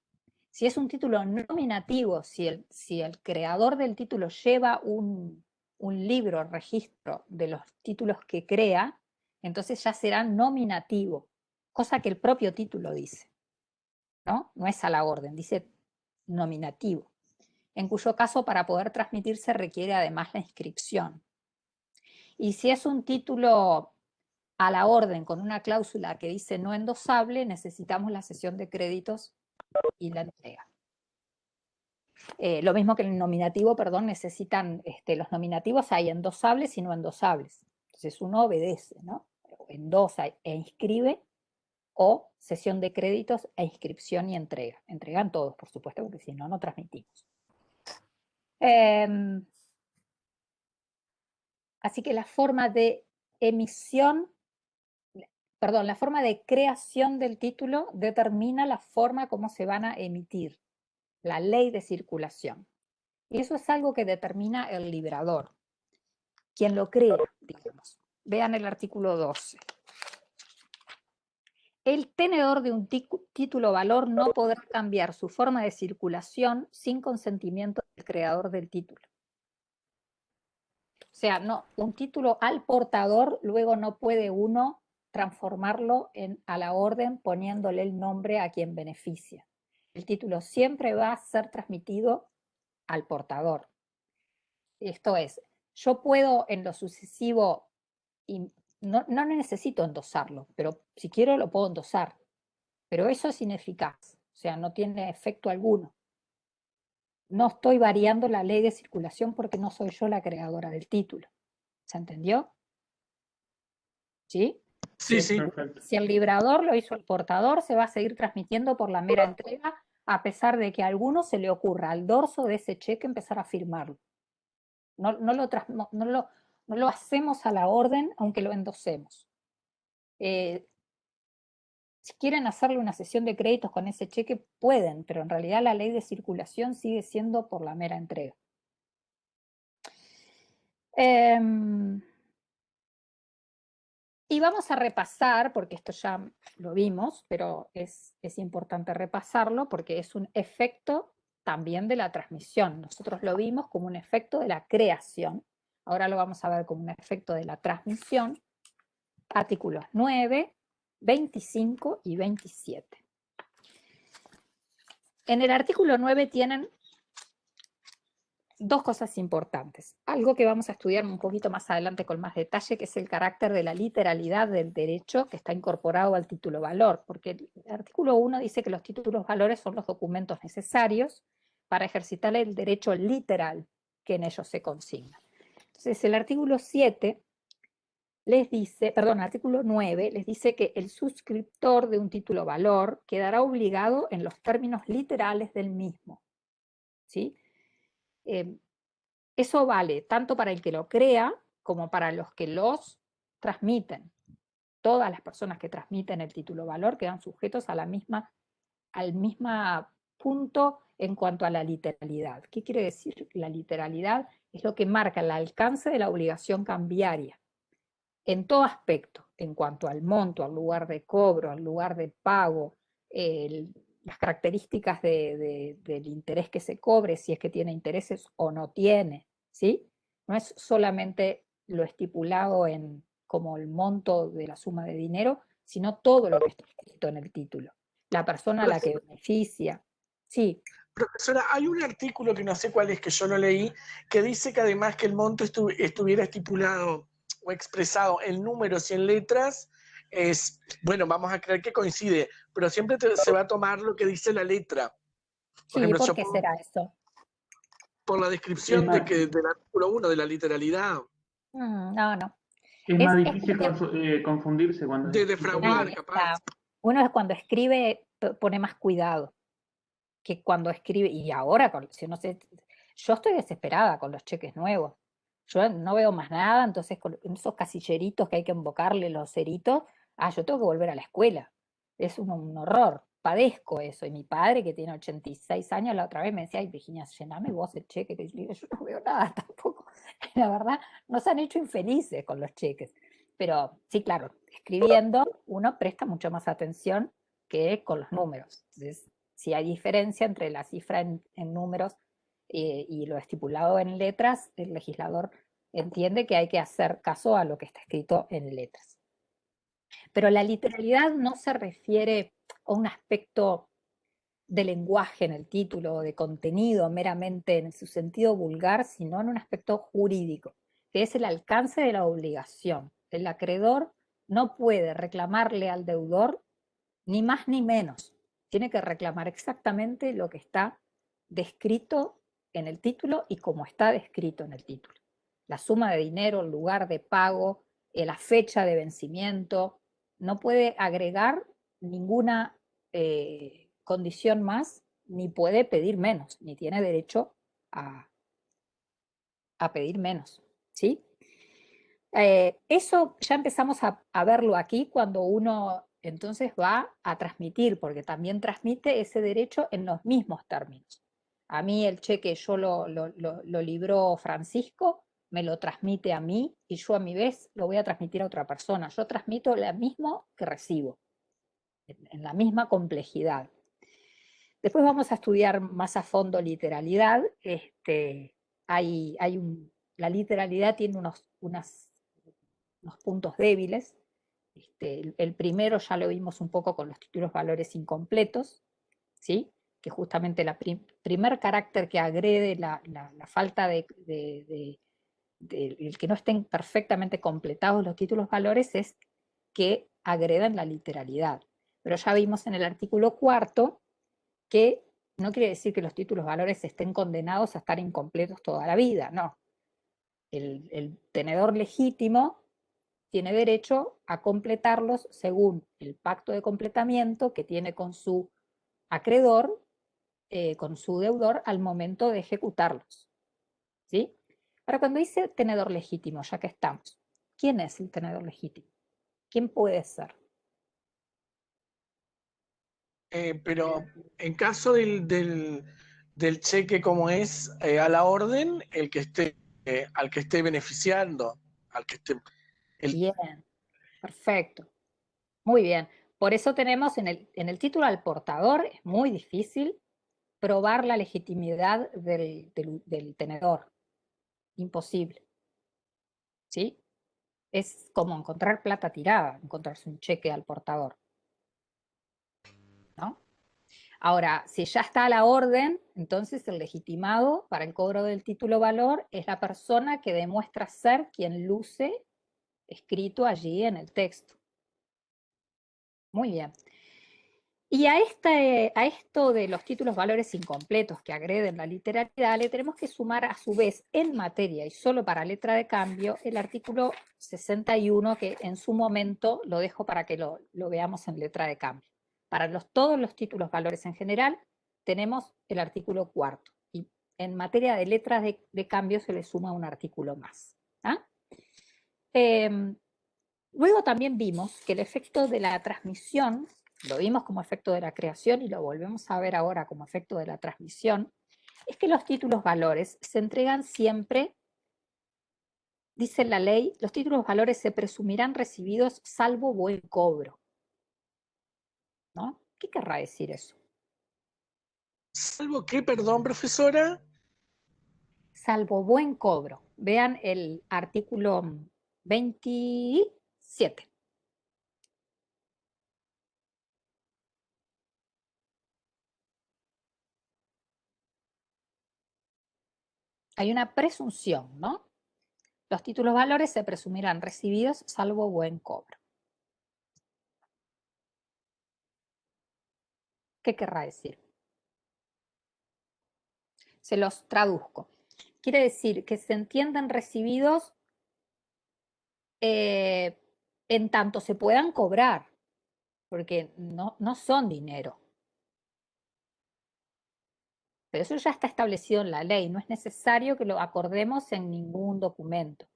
Si es un título nominativo, si el creador del título lleva un libro, registro de los títulos que crea, entonces ya será nominativo, cosa que el propio título dice, ¿no? No es a la orden, dice nominativo, en cuyo caso para poder transmitirse requiere además la inscripción. Y si es un título a la orden con una cláusula que dice no endosable, necesitamos la cesión de créditos y la entrega. Lo mismo que el nominativo, perdón, necesitan, los nominativos hay endosables y no endosables. Entonces uno obedece, ¿no? Endosa e inscribe, o cesión de créditos e inscripción y entrega. Entregan todos, por supuesto, porque si no, no transmitimos. Así que la forma de emisión, perdón, la forma de creación del título determina la forma como se van a emitir, la ley de circulación. Y eso es algo que determina el librador, quien lo crea, digamos. Vean el artículo 12. El tenedor de un título valor no podrá cambiar su forma de circulación sin consentimiento del creador del título. O sea, no, un título al portador, luego no puede uno transformarlo a la orden poniéndole el nombre a quien beneficia. El título siempre va a ser transmitido al portador. Esto es, yo puedo en lo sucesivo, no necesito endosarlo, pero si quiero lo puedo endosar. Pero eso es ineficaz, o sea, no tiene efecto alguno. No estoy variando la ley de circulación porque no soy yo la creadora del título. ¿Se entendió? ¿Sí? Sí, sí. Perfecto. Si el librador lo hizo el portador, se va a seguir transmitiendo por la mera entrega, a pesar de que a alguno se le ocurra al dorso de ese cheque empezar a firmarlo. No lo hacemos a la orden, aunque lo endosemos. Si quieren hacerle una cesión de créditos con ese cheque, pueden, pero en realidad la ley de circulación sigue siendo por la mera entrega. Y vamos a repasar, porque esto ya lo vimos, pero es importante repasarlo porque es un efecto también de la transmisión. Nosotros lo vimos como un efecto de la creación. Ahora lo vamos a ver como un efecto de la transmisión. Artículos 9, 25 y 27. En el artículo 9 tienen dos cosas importantes. Algo que vamos a estudiar un poquito más adelante con más detalle, que es el carácter de la literalidad del derecho que está incorporado al título valor, porque el artículo 1 dice que los títulos valores son los documentos necesarios para ejercitar el derecho literal que en ellos se consigna. Entonces el artículo 7 les dice, perdón, artículo 9 les dice que el suscriptor de un título valor quedará obligado en los términos literales del mismo, ¿sí? Eso vale tanto para el que lo crea como para los que los transmiten. Todas las personas que transmiten el título valor quedan sujetos a al mismo punto en cuanto a la literalidad. ¿Qué quiere decir? La literalidad es lo que marca el alcance de la obligación cambiaria en todo aspecto, en cuanto al monto, al lugar de cobro, al lugar de pago, las características del interés que se cobre, si es que tiene intereses o no tiene, ¿sí? No es solamente lo estipulado como el monto de la suma de dinero, sino todo lo que está escrito en el título. La persona a la que beneficia, sí. Profesora, hay un artículo que no sé cuál es, que yo lo leí, que dice que además que el monto estuviera estipulado o expresado en números y en letras, bueno, vamos a creer que coincide, pero siempre se va a tomar lo que dice la letra. Sí, ¿por qué será eso? Por la descripción del artículo 1, de la literalidad. No. Es más difícil confundirse cuando... De defraudar, capaz. Uno cuando escribe pone más cuidado que cuando escribe, y ahora, si no sé, yo estoy desesperada con los cheques nuevos. Yo no veo más nada, entonces con esos casilleritos que hay que invocarle los ceritos, yo tengo que volver a la escuela. Es un horror, padezco eso. Y mi padre, que tiene 86 años, la otra vez me decía, ay, Virginia, llename vos el cheque. Que yo no veo nada tampoco. La verdad, nos han hecho infelices con los cheques. Pero sí, claro, escribiendo uno presta mucho más atención que con los números. Entonces, si hay diferencia entre la cifra en números y lo estipulado en letras, el legislador entiende que hay que hacer caso a lo que está escrito en letras. Pero la literalidad no se refiere a un aspecto de lenguaje en el título, de contenido meramente en su sentido vulgar, sino en un aspecto jurídico, que es el alcance de la obligación. El acreedor no puede reclamarle al deudor ni más ni menos. Tiene que reclamar exactamente lo que está descrito en el título y como está descrito en el título. La suma de dinero, el lugar de pago, la fecha de vencimiento. No puede agregar ninguna condición más, ni puede pedir menos, ni tiene derecho a pedir menos, ¿sí? Eso ya empezamos a verlo aquí cuando uno entonces va a transmitir, porque también transmite ese derecho en los mismos términos. A mí el cheque yo lo libró Francisco, me lo transmite a mí y yo a mi vez lo voy a transmitir a otra persona. Yo transmito lo mismo que recibo, en la misma complejidad. Después vamos a estudiar más a fondo literalidad. La literalidad tiene unos puntos débiles. El primero ya lo vimos un poco con los títulos valores incompletos, ¿sí? Que justamente el primer carácter que agrede la falta el que no estén perfectamente completados los títulos valores es que agredan la literalidad. Pero ya vimos en el artículo 4 que no quiere decir que los títulos valores estén condenados a estar incompletos toda la vida, no. El tenedor legítimo tiene derecho a completarlos según el pacto de completamiento que tiene con su acreedor, con su deudor, al momento de ejecutarlos, ¿sí? Ahora, cuando dice tenedor legítimo, ya que estamos, ¿quién es el tenedor legítimo? ¿Quién puede ser? Pero en caso del cheque como es a la orden, el que esté, al que esté beneficiando, al que esté... Bien, perfecto. Muy bien. Por eso tenemos en el título al portador, es muy difícil, probar la legitimidad del tenedor. Imposible. ¿Sí? Es como encontrar plata tirada, encontrarse un cheque al portador. ¿No? Ahora, si ya está la orden, entonces el legitimado para el cobro del título valor es la persona que demuestra ser quien luce escrito allí en el texto. Muy bien. Y a esto de los títulos valores incompletos que agreden la literalidad, le tenemos que sumar a su vez en materia y solo para letra de cambio el artículo 61, que en su momento lo dejo para que lo veamos en letra de cambio. Para todos los títulos valores en general tenemos el artículo 4 y en materia de letras de cambio se le suma un artículo más. ¿Ah? Luego también vimos que el efecto de la transmisión, lo vimos como efecto de la creación y lo volvemos a ver ahora como efecto de la transmisión, es que los títulos valores se entregan siempre, dice la ley, los títulos valores se presumirán recibidos salvo buen cobro. ¿No? ¿Qué querrá decir eso? ¿Salvo qué, perdón, profesora? Salvo buen cobro. Vean el artículo 27. Hay una presunción, ¿no? Los títulos valores se presumirán recibidos salvo buen cobro. ¿Qué querrá decir? Se los traduzco. Quiere decir que se entienden recibidos en tanto se puedan cobrar, porque no son dinero. Pero eso ya está establecido en la ley, no es necesario que lo acordemos en ningún documento.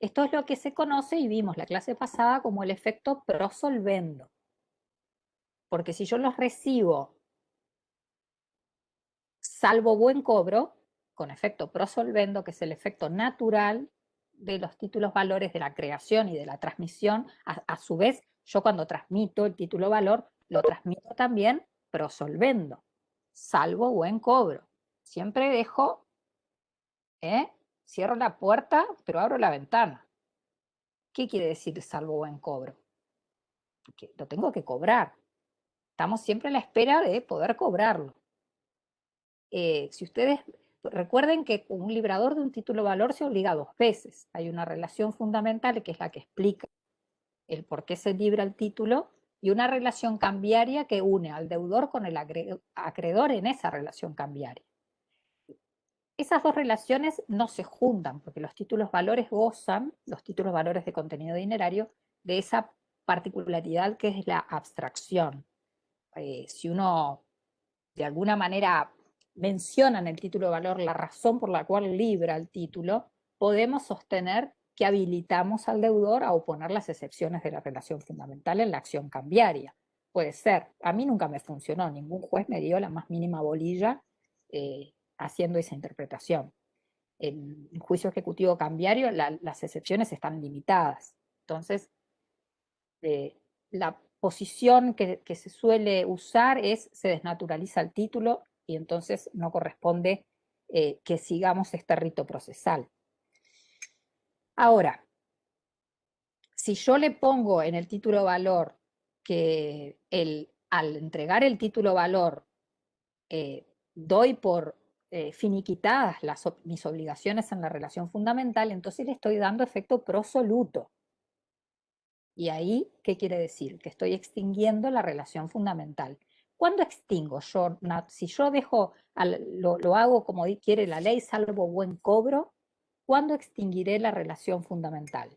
Esto es lo que se conoce y vimos la clase pasada como el efecto prosolvendo. Porque si yo los recibo salvo buen cobro, con efecto prosolvendo, que es el efecto natural de los títulos valores de la creación y de la transmisión, a su vez, yo cuando transmito el título valor, lo transmito también prosolvendo, salvo buen cobro. Siempre dejo, cierro la puerta, pero abro la ventana. ¿Qué quiere decir salvo buen cobro? Que lo tengo que cobrar. Estamos siempre a la espera de poder cobrarlo. Si ustedes recuerden que un librador de un título valor se obliga 2 veces. Hay una relación fundamental que es la que explica el por qué se libra el título y una relación cambiaria que une al deudor con el acreedor en esa relación cambiaria. Esas dos relaciones no se juntan porque los títulos valores gozan, los títulos valores de contenido dinerario, de esa particularidad que es la abstracción. Si uno de alguna manera menciona en el título de valor la razón por la cual libra el título, podemos sostener que habilitamos al deudor a oponer las excepciones de la relación fundamental en la acción cambiaria. Puede ser, a mí nunca me funcionó, ningún juez me dio la más mínima bolilla haciendo esa interpretación. En juicio ejecutivo cambiario las excepciones están limitadas. Entonces, la posición que se suele usar es se desnaturaliza el título y entonces no corresponde que sigamos este rito procesal. Ahora, si yo le pongo en el título valor que al entregar el título valor doy por finiquitadas mis obligaciones en la relación fundamental, entonces le estoy dando efecto prosoluto. Y ahí, ¿qué quiere decir? Que estoy extinguiendo la relación fundamental. ¿Cuándo extingo yo? Si yo dejo, lo hago como quiere la ley, salvo buen cobro, ¿cuándo extinguiré la relación fundamental?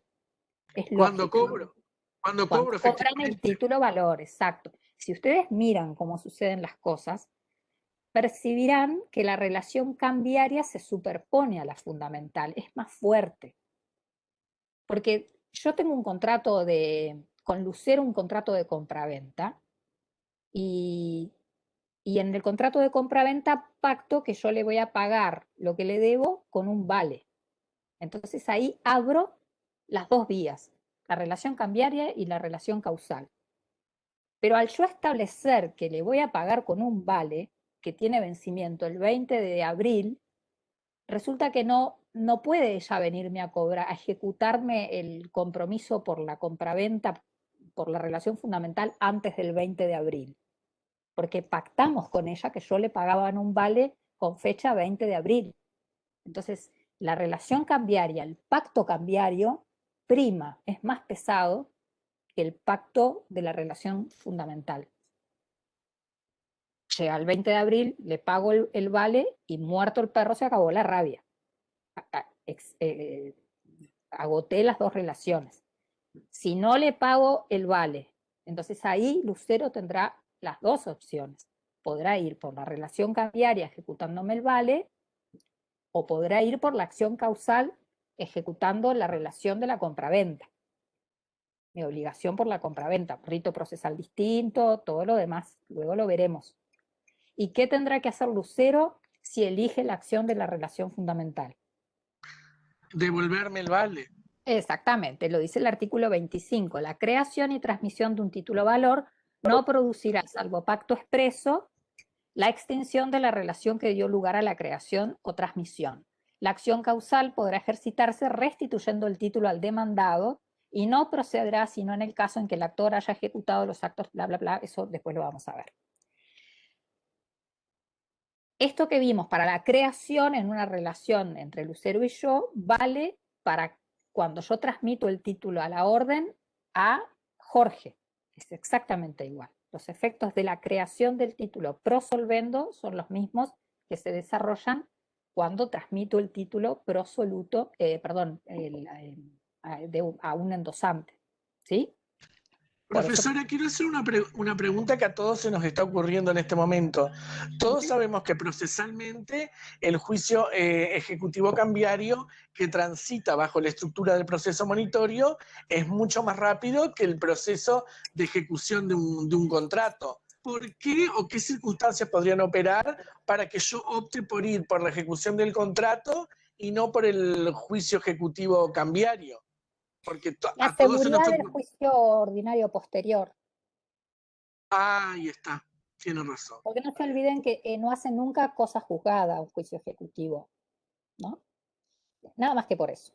Es Cuando cobro. Cuando cobro, cobran el título valor, exacto. Si ustedes miran cómo suceden las cosas, percibirán que la relación cambiaria se superpone a la fundamental, es más fuerte. Porque yo tengo un contrato con Lucero, un contrato de compraventa, y en el contrato de compraventa pacto que yo le voy a pagar lo que le debo con un vale. Entonces ahí abro las dos vías, la relación cambiaria y la relación causal. Pero al yo establecer que le voy a pagar con un vale, que tiene vencimiento el 20 de abril, resulta que no puede ella venirme a cobrar, a ejecutarme el compromiso por la compraventa, por la relación fundamental antes del 20 de abril, porque pactamos con ella que yo le pagaba en un vale con fecha 20 de abril. Entonces, la relación cambiaria, el pacto cambiario, prima, es más pesado que el pacto de la relación fundamental. Llega el 20 de abril, le pago el vale y muerto el perro se acabó la rabia. Agoté las dos relaciones. Si no le pago el vale, entonces ahí Lucero tendrá las dos opciones. Podrá ir por la relación cambiaria ejecutándome el vale, o podrá ir por la acción causal ejecutando la relación de la compraventa. Mi obligación por la compraventa, rito procesal distinto, todo lo demás, luego lo veremos. ¿Y qué tendrá que hacer Lucero si elige la acción de la relación fundamental? Devolverme el vale. Exactamente, lo dice el artículo 25. La creación y transmisión de un título valor no producirá, salvo pacto expreso, la extinción de la relación que dio lugar a la creación o transmisión. La acción causal podrá ejercitarse restituyendo el título al demandado y no procederá sino en el caso en que el actor haya ejecutado los actos, bla, bla, bla, eso después lo vamos a ver. Esto que vimos para la creación en una relación entre Lucero y yo vale para cuando yo transmito el título a la orden a Jorge. Es exactamente igual. Los efectos de la creación del título pro solvendo son los mismos que se desarrollan cuando transmito el título pro soluto, a un endosante. ¿Sí? Profesora, quiero hacer una pregunta que a todos se nos está ocurriendo en este momento. Todos sabemos que procesalmente el juicio ejecutivo cambiario que transita bajo la estructura del proceso monitorio es mucho más rápido que el proceso de ejecución de un contrato. ¿Por qué o qué circunstancias podrían operar para que yo opte por ir por la ejecución del contrato y no por el juicio ejecutivo cambiario? Porque La a todos se nos seguridad del ocurre... juicio ordinario posterior. Ahí está, tiene razón. Porque no se olviden que no hacen nunca cosa juzgada un juicio ejecutivo, ¿no? Nada más que por eso.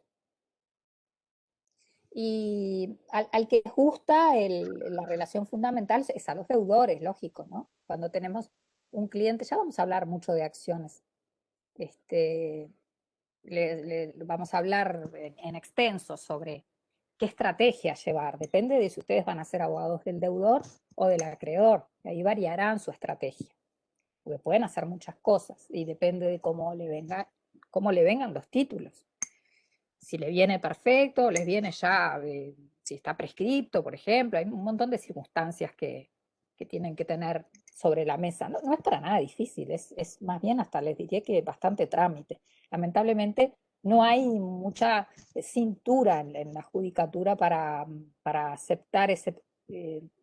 Y al que les gusta la relación fundamental es a los deudores, lógico, ¿no? Cuando tenemos un cliente, ya vamos a hablar mucho de acciones. Vamos a hablar en extenso sobre qué estrategia llevar. Depende de si ustedes van a ser abogados del deudor o del acreedor. Y ahí variarán su estrategia. Porque pueden hacer muchas cosas y depende de cómo le vengan los títulos. Si le viene perfecto, les viene ya, si está prescripto, por ejemplo, hay un montón de circunstancias que tienen que tener sobre la mesa. No es para nada difícil, es más bien hasta les diría que bastante trámite. Lamentablemente no hay mucha cintura en la judicatura para aceptar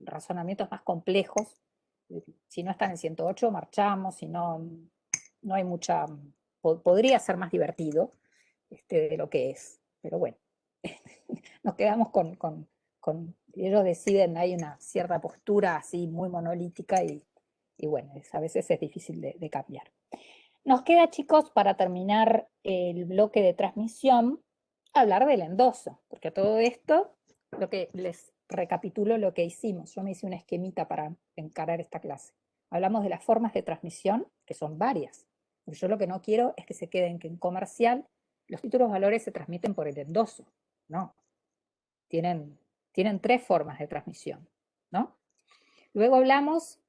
razonamientos más complejos. Si no están en 108, marchamos, si no, no hay mucha... Podría ser más divertido de lo que es, pero bueno, nos quedamos con ellos deciden, hay una cierta postura así muy monolítica y bueno, a veces es difícil de cambiar. Nos queda, chicos, para terminar el bloque de transmisión, hablar del endoso, porque a todo esto, lo que les recapitulo lo que hicimos, yo me hice una esquemita para encarar esta clase. Hablamos de las formas de transmisión, que son varias, porque yo lo que no quiero es que se queden que en comercial los títulos valores se transmiten por el endoso, no, tienen 3 formas de transmisión, ¿no? Luego hablamos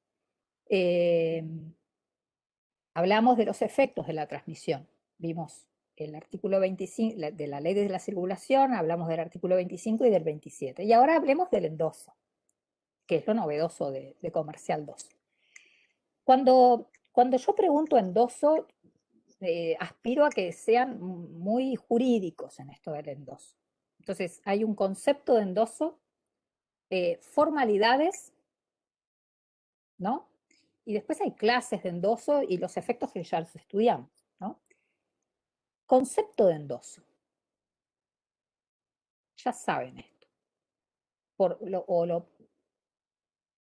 de los efectos de la transmisión. Vimos el artículo 25 de la ley de la circulación, hablamos del artículo 25 y del 27. Y ahora hablemos del endoso, que es lo novedoso de Comercial 2. Cuando yo pregunto endoso, aspiro a que sean muy jurídicos en esto del endoso. Entonces, hay un concepto de endoso, formalidades, ¿no? Y después hay clases de endoso y los efectos que ya los estudiamos, ¿no? Concepto de endoso. Ya saben esto.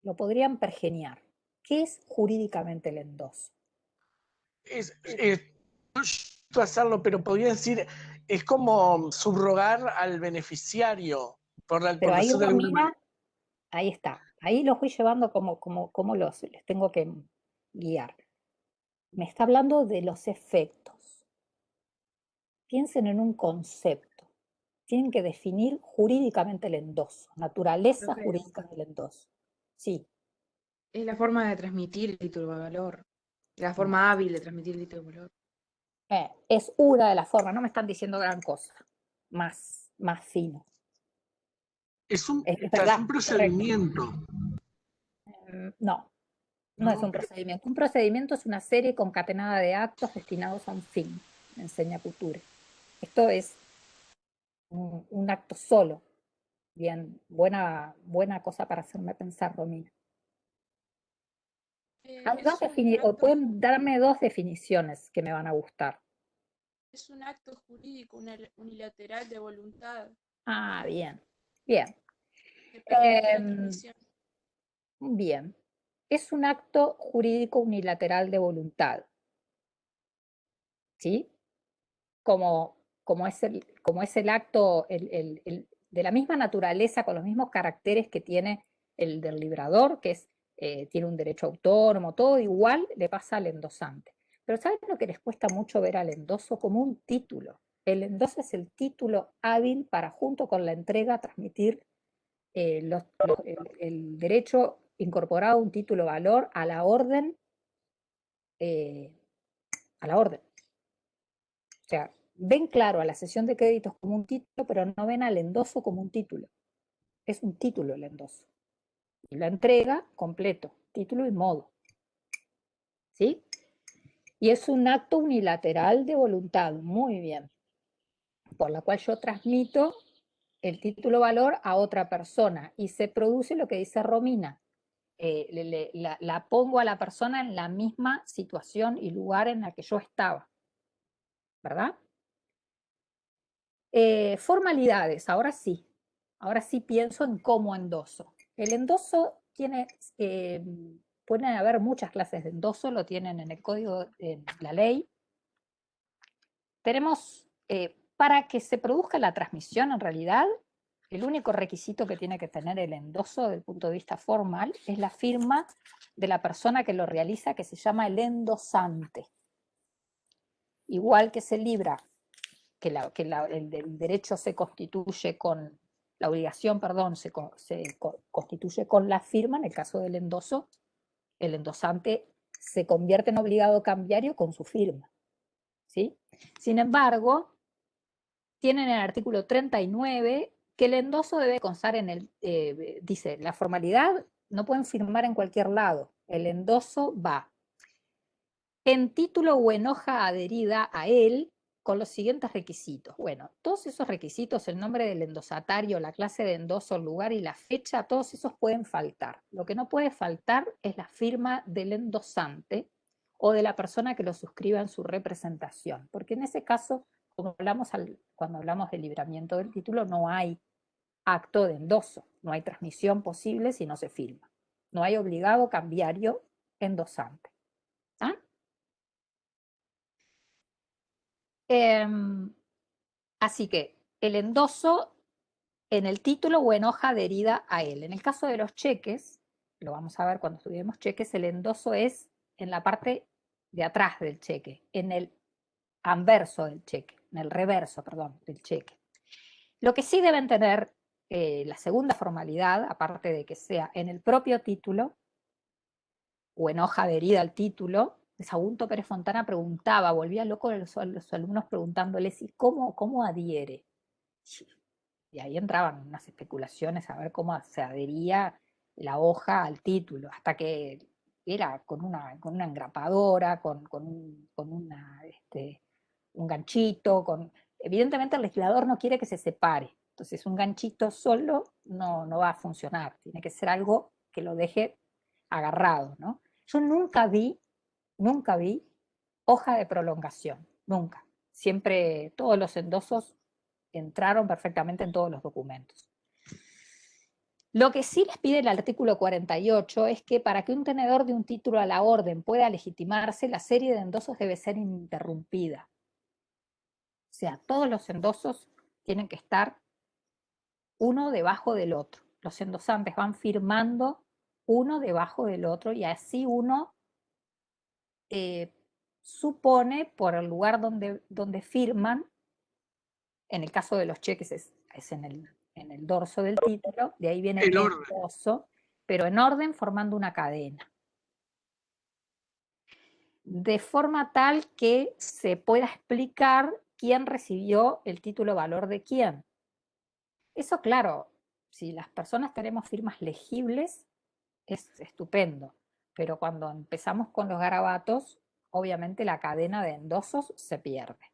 Lo podrían pergeniar. ¿Qué es jurídicamente el endoso? no yo hacerlo, pero podría decir, es como subrogar al beneficiario, por Pero ahí, decirlo de alguna manera. Romina, ahí está. Ahí los voy llevando como les tengo que guiar. Me está hablando de los efectos. Piensen en un concepto. Tienen que definir jurídicamente el endoso, naturaleza Profe, jurídica del endoso. Sí. es la forma de transmitir el título de valor. La forma hábil de transmitir el título de valor. Es una de las formas, no me están diciendo gran cosa, más fino. Es un verdad, procedimiento. No es un procedimiento. Un procedimiento es una serie concatenada de actos destinados a un fin, enseña Couture. Esto es un acto solo. Bien, buena cosa para hacerme pensar, Romina. Hay pueden darme dos definiciones que me van a gustar. Es un acto jurídico unilateral de voluntad. Ah, bien. Bien. Dependiente de la transmisión. Bien. Es un acto jurídico unilateral de voluntad. ¿Sí? Como es el acto de la misma naturaleza, con los mismos caracteres que tiene el del librador, que tiene un derecho autónomo, todo igual le pasa al endosante. Pero ¿saben lo que les cuesta mucho ver al endoso? Como un título. El endoso es el título hábil para, junto con la entrega, transmitir el derecho incorporado a un título valor a la orden. O sea, ven claro a la cesión de créditos como un título, pero no ven al endoso como un título. Es un título el endoso. Y la entrega completo, título y modo. ¿Sí? Y es un acto unilateral de voluntad, muy bien, por la cual yo transmito el título valor a otra persona y se produce lo que dice Romina. La pongo a la persona en la misma situación y lugar en la que yo estaba. ¿Verdad? Formalidades, ahora sí pienso en cómo endoso. El endoso pueden haber muchas clases de endoso, lo tienen en el código, en la ley. Tenemos, para que se produzca la transmisión, en realidad, el único requisito que tiene que tener el endoso desde el punto de vista formal es la firma de la persona que lo realiza, que se llama el endosante. Igual que se libra que el derecho se constituye con, la obligación, perdón, se constituye con la firma. En el caso del endoso, el endosante se convierte en obligado cambiario con su firma. ¿Sí? Sin embargo, tienen en el artículo 39 que el endoso debe constar en dice, la formalidad no pueden firmar en cualquier lado. El endoso va en título o en hoja adherida a él, con los siguientes requisitos. Bueno, todos esos requisitos, el nombre del endosatario, la clase de endoso, el lugar y la fecha, todos esos pueden faltar. Lo que no puede faltar es la firma del endosante o de la persona que lo suscriba en su representación, porque en ese caso, como cuando hablamos del libramiento del título, no hay acto de endoso, no hay transmisión posible si no se firma. No hay obligado cambiario endosante. ¿Ah? Así que el endoso en el título o en hoja adherida a él. En el caso de los cheques, lo vamos a ver cuando estudiemos cheques, el endoso es en la parte de atrás del cheque, en el anverso del cheque, en el reverso, perdón, del cheque. Lo que sí deben tener la segunda formalidad, aparte de que sea en el propio título o en hoja adherida al título. Sagunto Pérez Fontana preguntaba, volvía loco a los alumnos preguntándoles, ¿y cómo adhiere? Y ahí entraban unas especulaciones a ver cómo se adhería la hoja al título, hasta que era con una engrapadora, con un ganchito, evidentemente el legislador no quiere que se separe, entonces un ganchito solo no va a funcionar, tiene que ser algo que lo deje agarrado, ¿no? Yo nunca vi hoja de prolongación, nunca. Siempre todos los endosos entraron perfectamente en todos los documentos. Lo que sí les pide el artículo 48 es que para que un tenedor de un título a la orden pueda legitimarse, la serie de endosos debe ser ininterrumpida. O sea, todos los endosos tienen que estar uno debajo del otro. Los endosantes van firmando uno debajo del otro y así uno supone por el lugar donde firman, en el caso de los cheques es en el dorso del título, de ahí viene el endoso, pero en orden formando una cadena. De forma tal que se pueda explicar quién recibió el título valor de quién. Eso, claro, si las personas tenemos firmas legibles, es estupendo, pero cuando empezamos con los garabatos, obviamente la cadena de endosos se pierde.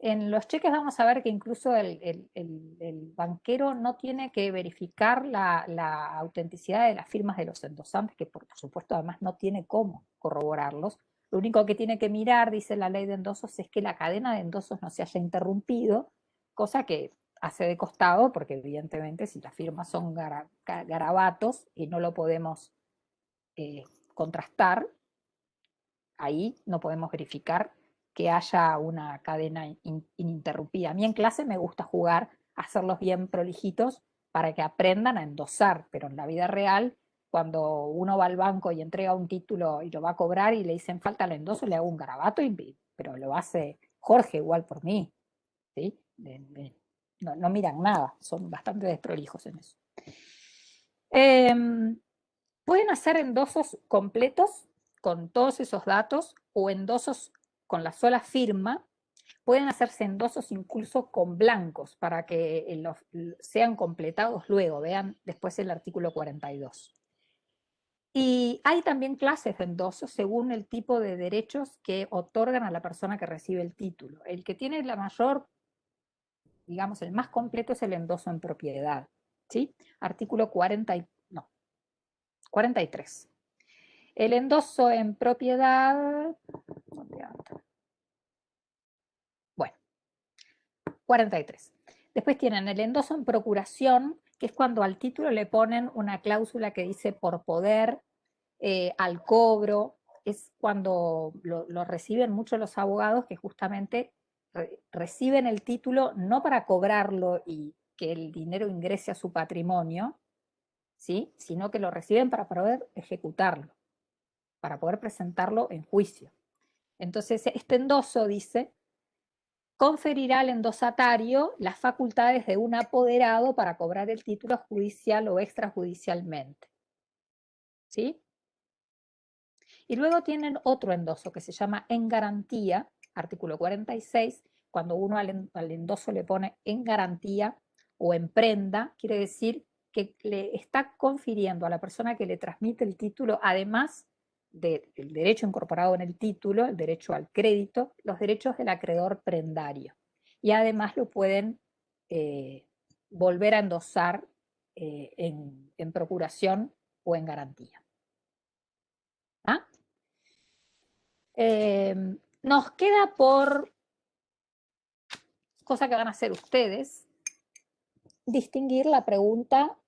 En los cheques vamos a ver que incluso el banquero no tiene que verificar la autenticidad de las firmas de los endosantes, que por supuesto además no tiene cómo corroborarlos. Lo único que tiene que mirar, dice la ley de endosos, es que la cadena de endosos no se haya interrumpido, cosa que hace de costado, porque evidentemente si las firmas son garabatos y no lo podemos contrastar, ahí no podemos verificar que haya una cadena ininterrumpida. A mí en clase me gusta jugar, hacerlos bien prolijitos para que aprendan a endosar, pero en la vida real, cuando uno va al banco y entrega un título y lo va a cobrar y le dicen falta el endoso, le hago un garabato, pero lo hace Jorge igual por mí, ¿sí? No miran nada, son bastante desprolijos en eso. Pueden hacer endosos completos con todos esos datos o endosos con la sola firma. Pueden hacerse endosos incluso con blancos para que sean completados luego. Vean después el artículo 42. Y hay también clases de endosos según el tipo de derechos que otorgan a la persona que recibe el título. El que tiene la mayor, digamos, el más completo es el endoso en propiedad, ¿sí? Artículo 43. El endoso en propiedad, bueno, 43. Después tienen el endoso en procuración, que es cuando al título le ponen una cláusula que dice por poder, al cobro, es cuando lo reciben muchos los abogados que justamente reciben el título no para cobrarlo y que el dinero ingrese a su patrimonio, ¿sí? Sino que lo reciben para poder ejecutarlo, para poder presentarlo en juicio. Entonces, este endoso dice, conferirá al endosatario las facultades de un apoderado para cobrar el título judicial o extrajudicialmente. ¿Sí? Y luego tienen otro endoso que se llama en garantía, artículo 46, cuando uno al endoso le pone en garantía o en prenda, quiere decir que le está confiriendo a la persona que le transmite el título, además del derecho incorporado en el título, el derecho al crédito, los derechos del acreedor prendario. Y además lo pueden volver a endosar en procuración o en garantía. ¿Ah? Nos queda por cosa que van a hacer ustedes, distinguir la pregunta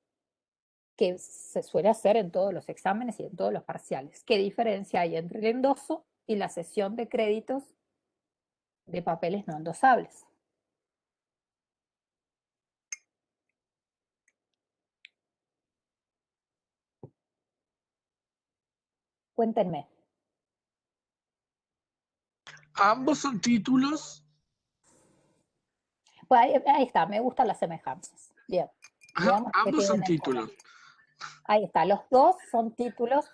que se suele hacer en todos los exámenes y en todos los parciales. ¿Qué diferencia hay entre el endoso y la cesión de créditos de papeles no endosables? Cuéntenme. ¿Ambos son títulos? Pues ahí está, me gustan las semejanzas. Bien. Ambos son títulos. Ahí está, los dos son títulos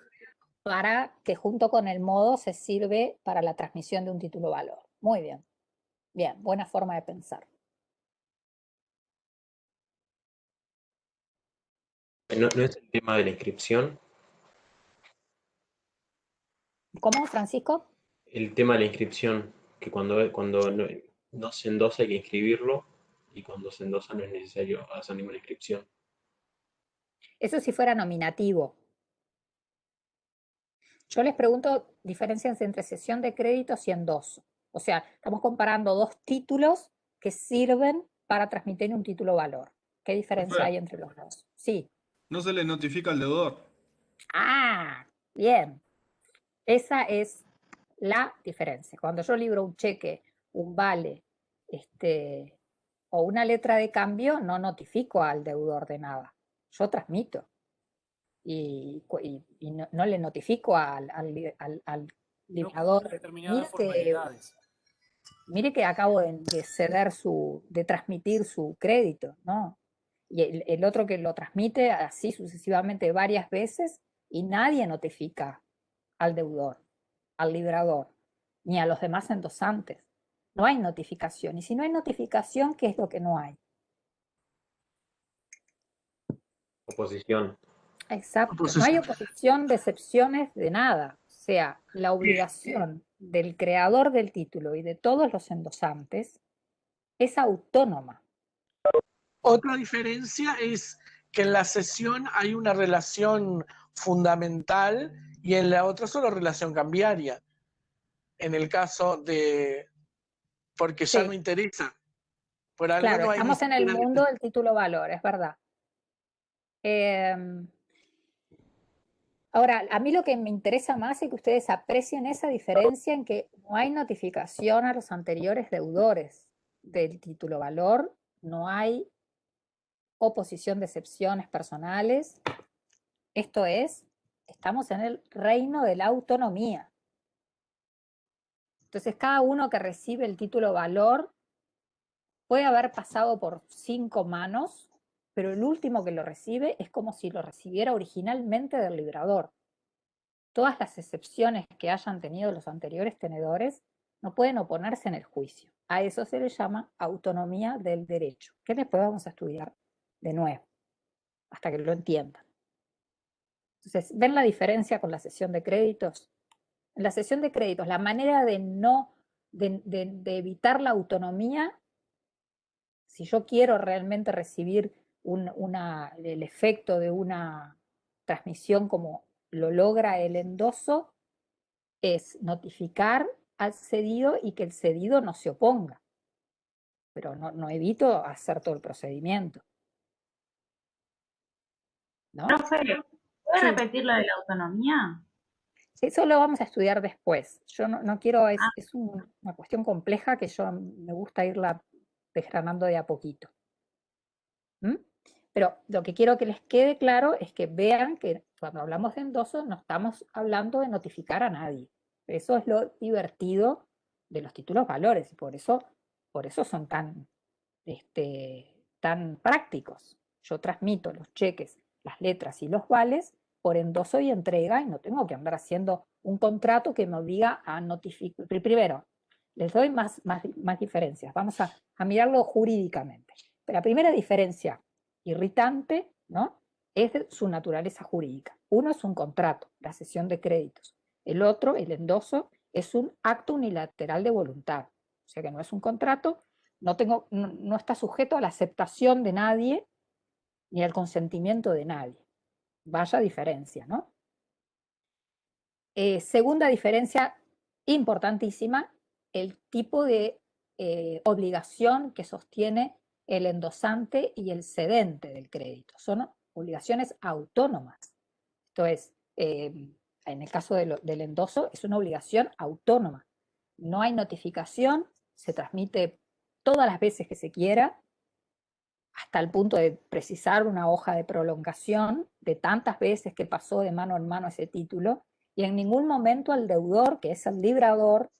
para que junto con el modo se sirve para la transmisión de un título valor. Muy bien. Bien, buena forma de pensar. ¿No es el tema de la inscripción? ¿Cómo, Francisco? El tema de la inscripción, que cuando no se endosa hay que inscribirlo y cuando se endosa no es necesario hacer ninguna inscripción. Eso si fuera nominativo. Yo les pregunto, diferencias entre cesión de créditos y endoso. O sea, estamos comparando dos títulos que sirven para transmitir un título valor. ¿Qué diferencia hay entre los dos? Sí. No se le notifica al deudor. Ah, bien. Esa es la diferencia. Cuando yo libro un cheque, un vale, o una letra de cambio, no notifico al deudor de nada. Yo transmito. Y no le notifico al No librador. cumple determinadas formalidades. Mire que acabo de ceder de transmitir su crédito, ¿no? Y el otro que lo transmite así sucesivamente varias veces y nadie notifica al deudor, al librador, ni a los demás endosantes. No hay notificación. Y si no hay notificación, ¿qué es lo que no hay? Oposición. Exacto. No hay oposición de excepciones de nada. O sea, la obligación del creador del título y de todos los endosantes es autónoma. Otra diferencia es que en la cesión hay una relación fundamental y en la otra solo relación cambiaria. En el caso de... porque ya no interesa. Por algo Claro, no hay estamos en el mundo del título valor, es verdad. Ahora, a mí lo que me interesa más es que ustedes aprecien esa diferencia en que no hay notificación a los anteriores deudores del título valor, no hay oposición de excepciones personales. Esto es, estamos en el reino de la autonomía. Entonces, cada uno que recibe el título valor puede haber pasado por 5 manos, pero el último que lo recibe es como si lo recibiera originalmente del librador. Todas las excepciones que hayan tenido los anteriores tenedores no pueden oponerse en el juicio. A eso se le llama autonomía del derecho, que después vamos a estudiar de nuevo, hasta que lo entiendan. Entonces, ¿ven la diferencia con la cesión de créditos? En la cesión de créditos, la manera de evitar la autonomía, si yo quiero realmente recibir el efecto de una transmisión como lo logra el endoso, es notificar al cedido y que el cedido no se oponga. Pero no evito hacer todo el procedimiento. ¿No? Profe, ¿puede repetir lo de la autonomía? Eso lo vamos a estudiar después. Yo no quiero, es una cuestión compleja que yo me gusta irla desgranando de a poquito. Pero lo que quiero que les quede claro es que vean que cuando hablamos de endoso no estamos hablando de notificar a nadie. Eso es lo divertido de los títulos valores y por eso son tan prácticos. Yo transmito los cheques, las letras y los vales por endoso y entrega y no tengo que andar haciendo un contrato que me obliga a notificar. Primero, les doy más diferencias. Vamos a mirarlo jurídicamente. Pero la primera diferencia irritante, ¿no?, es su naturaleza jurídica. Uno es un contrato, la cesión de créditos. El otro, el endoso, es un acto unilateral de voluntad. O sea que no es un contrato, no está sujeto a la aceptación de nadie ni al consentimiento de nadie. Vaya diferencia, ¿no? Segunda diferencia importantísima, el tipo de obligación que sostiene el endosante y el cedente del crédito. Son obligaciones autónomas. Esto es, en el caso del endoso, es una obligación autónoma. No hay notificación, se transmite todas las veces que se quiera, hasta el punto de precisar una hoja de prolongación de tantas veces que pasó de mano en mano ese título, y en ningún momento al deudor, que es el librador,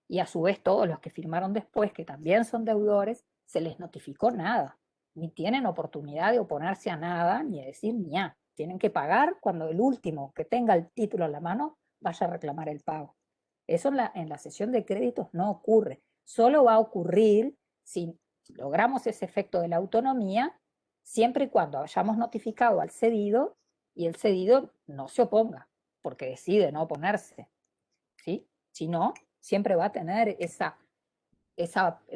y a su vez todos los que firmaron después, que también son deudores, se les notificó nada, ni tienen oportunidad de oponerse a nada, ni de decir ni a. Tienen que pagar cuando el último que tenga el título en la mano vaya a reclamar el pago. Eso en la cesión de créditos no ocurre. Solo va a ocurrir si logramos ese efecto de la autonomía, siempre y cuando hayamos notificado al cedido y el cedido no se oponga, porque decide no oponerse, ¿sí? Si no, siempre va a tener esa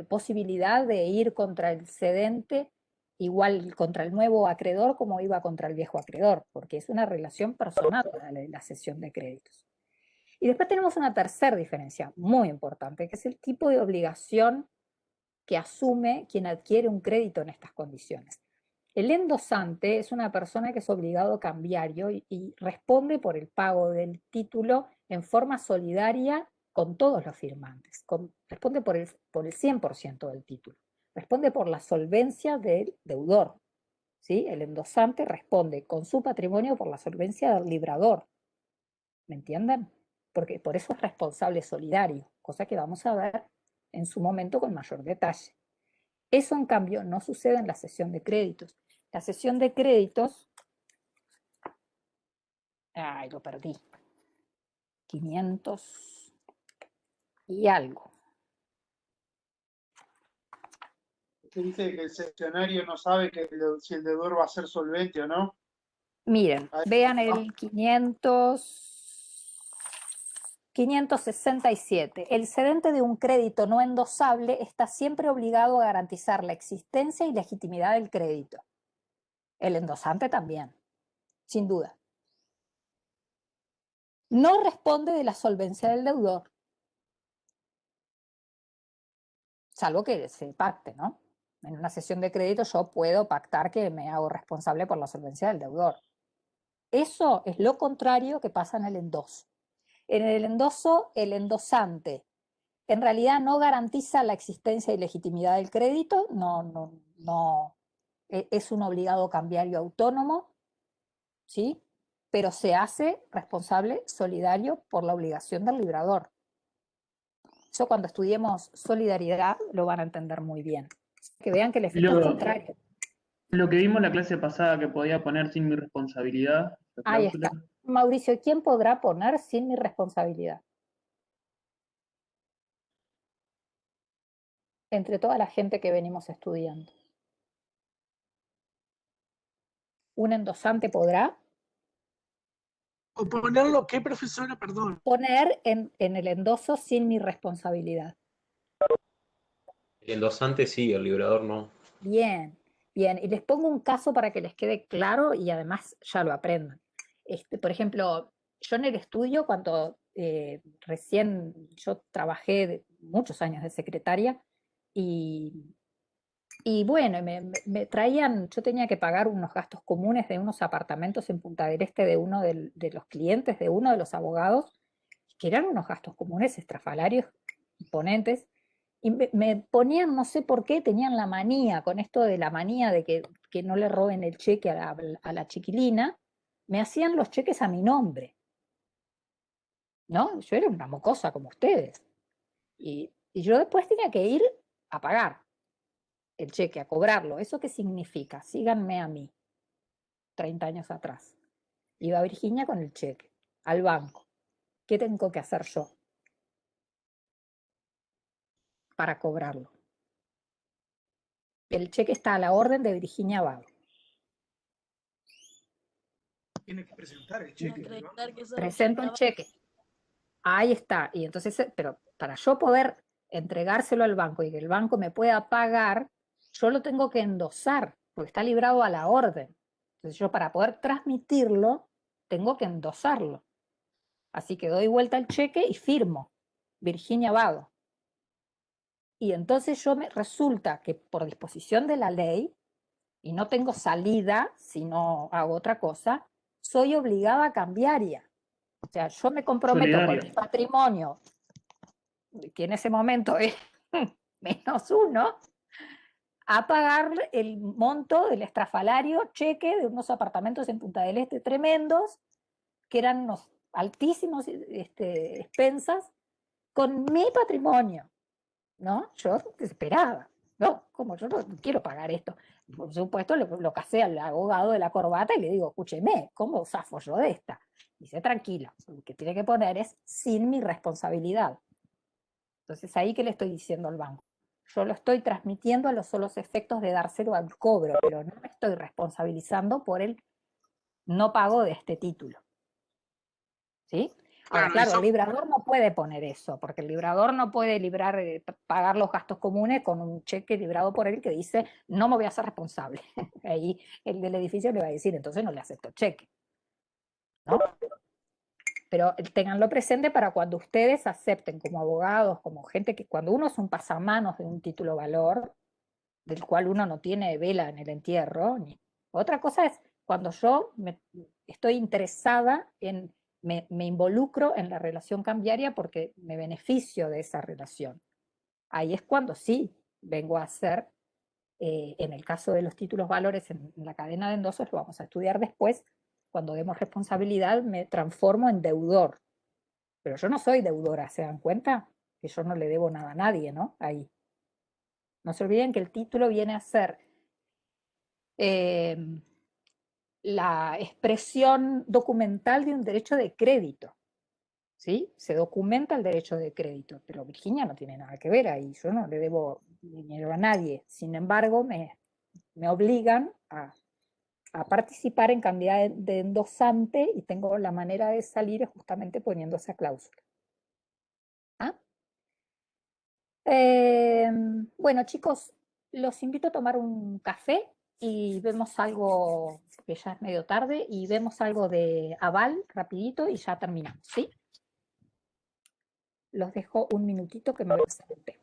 posibilidad de ir contra el cedente igual contra el nuevo acreedor como iba contra el viejo acreedor, porque es una relación personal la cesión de créditos. Y después tenemos una tercera diferencia muy importante, que es el tipo de obligación que asume quien adquiere un crédito en estas condiciones. El endosante es una persona que es obligado cambiario y responde por el pago del título en forma solidaria con todos los firmantes. Responde por el 100% del título. Responde por la solvencia del deudor. ¿Sí? El endosante responde con su patrimonio por la solvencia del librador. ¿Me entienden? Porque por eso es responsable solidario, cosa que vamos a ver en su momento con mayor detalle. Eso, en cambio, no sucede en la cesión de créditos. La cesión de créditos... Ay, lo perdí. 500 y algo. Usted dice que el cesionario no sabe si el deudor va a ser solvente o no. Miren, vean el 567. El cedente de un crédito no endosable está siempre obligado a garantizar la existencia y legitimidad del crédito. El endosante también, sin duda. No responde de la solvencia del deudor, salvo que se pacte, ¿no? En una cesión de crédito yo puedo pactar que me hago responsable por la solvencia del deudor. Eso es lo contrario que pasa en el endoso. En el endoso, el endosante en realidad no garantiza la existencia y legitimidad del crédito, no, es un obligado cambiario autónomo, ¿sí? Pero se hace responsable solidario por la obligación del librador. Eso cuando estudiemos solidaridad lo van a entender muy bien. Que vean que el efecto es contrario. Lo que vimos la clase pasada que podía poner sin mi responsabilidad. Ahí está. Mauricio, ¿quién podrá poner sin mi responsabilidad? Entre toda la gente que venimos estudiando. ¿Un endosante podrá? ¿O ponerlo qué, profesora? Perdón. Poner en el endoso sin mi responsabilidad. El endosante sí, el librador no. Bien, bien. Y les pongo un caso para que les quede claro y además ya lo aprendan. Por ejemplo, yo en el estudio, cuando recién yo trabajé muchos años de secretaria y bueno, me traían, yo tenía que pagar unos gastos comunes de unos apartamentos en Punta del Este de uno de los clientes, de uno de los abogados, que eran unos gastos comunes estrafalarios imponentes, y me ponían, no sé por qué, tenían la manía, con esto de la manía de que no le roben el cheque a la chiquilina, me hacían los cheques a mi nombre, ¿no? Yo era una mocosa como ustedes. Y yo después tenía que ir a pagar el cheque, a cobrarlo. ¿Eso qué significa? Síganme a mí, 30 años atrás. Iba Virginia con el cheque al banco. ¿Qué tengo que hacer yo para cobrarlo? El cheque está a la orden de Virginia Vago. Tiene que presentar el cheque. Presento el cheque. Ahí está. Y entonces, pero para yo poder entregárselo al banco y que el banco me pueda pagar, yo lo tengo que endosar, porque está librado a la orden. Entonces yo para poder transmitirlo, tengo que endosarlo. Así que doy vuelta al cheque y firmo. Virginia Vago. Y entonces resulta que por disposición de la ley, y no tengo salida si no hago otra cosa, soy obligada a cambiaria. O sea, yo me comprometo con mi patrimonio, que en ese momento es -1, a pagar el monto del estrafalario cheque de unos apartamentos en Punta del Este tremendos, que eran unos altísimos expensas, con mi patrimonio, ¿no? Yo desesperada, no, como yo no quiero pagar esto. Por supuesto, lo casé al abogado de la corbata y le digo, escúcheme, ¿cómo zafo yo de esta? Dice, tranquila, lo que tiene que poner es sin mi responsabilidad. Entonces, ahí, ¿qué le estoy diciendo al banco? Yo lo estoy transmitiendo a los solos efectos de dárselo al cobro, pero no me estoy responsabilizando por el no pago de este título. ¿Sí? Ahora, claro, el librador no puede poner eso, porque el librador no puede pagar los gastos comunes con un cheque librado por él que dice, no me voy a hacer responsable. Ahí el del edificio le va a decir, entonces no le acepto cheque, ¿no? Pero ténganlo presente para cuando ustedes acepten como abogados, como gente que cuando uno es un pasamanos de un título valor, del cual uno no tiene vela en el entierro, Otra cosa es cuando yo estoy interesada me involucro en la relación cambiaria porque me beneficio de esa relación. Ahí es cuando sí vengo a hacer, en el caso de los títulos valores en la cadena de endosos, lo vamos a estudiar después, cuando demos responsabilidad me transformo en deudor. Pero yo no soy deudora, ¿se dan cuenta? Que yo no le debo nada a nadie, ¿no? Ahí. No se olviden que el título viene a ser la expresión documental de un derecho de crédito, ¿sí? Se documenta el derecho de crédito, pero Virginia no tiene nada que ver ahí, yo no le debo dinero a nadie, sin embargo me obligan a participar en calidad de endosante y tengo la manera de salir justamente poniendo esa cláusula. ¿Ah? Bueno, chicos, los invito a tomar un café y vemos algo, que ya es medio tarde, y vemos algo de aval rapidito y ya terminamos, ¿sí? Los dejo un minutito que me voy a hacer un té.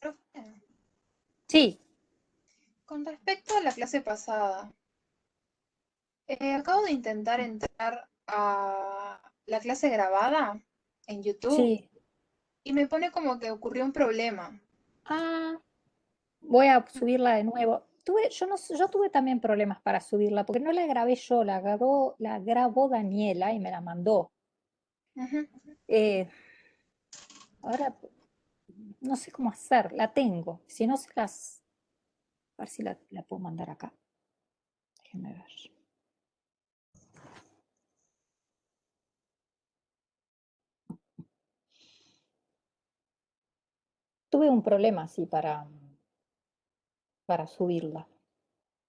Profe, Sí, con respecto a la clase pasada, acabo de intentar entrar a la clase grabada en YouTube sí. y me pone como que ocurrió un problema. Ah, voy a subirla de nuevo. Yo tuve también problemas para subirla, porque no la grabé yo, la grabó Daniela y me la mandó. Ujú. Ahora no sé cómo hacer, la tengo. Si no a ver si la puedo mandar acá. Déjenme ver. Tuve un problema así para subirla.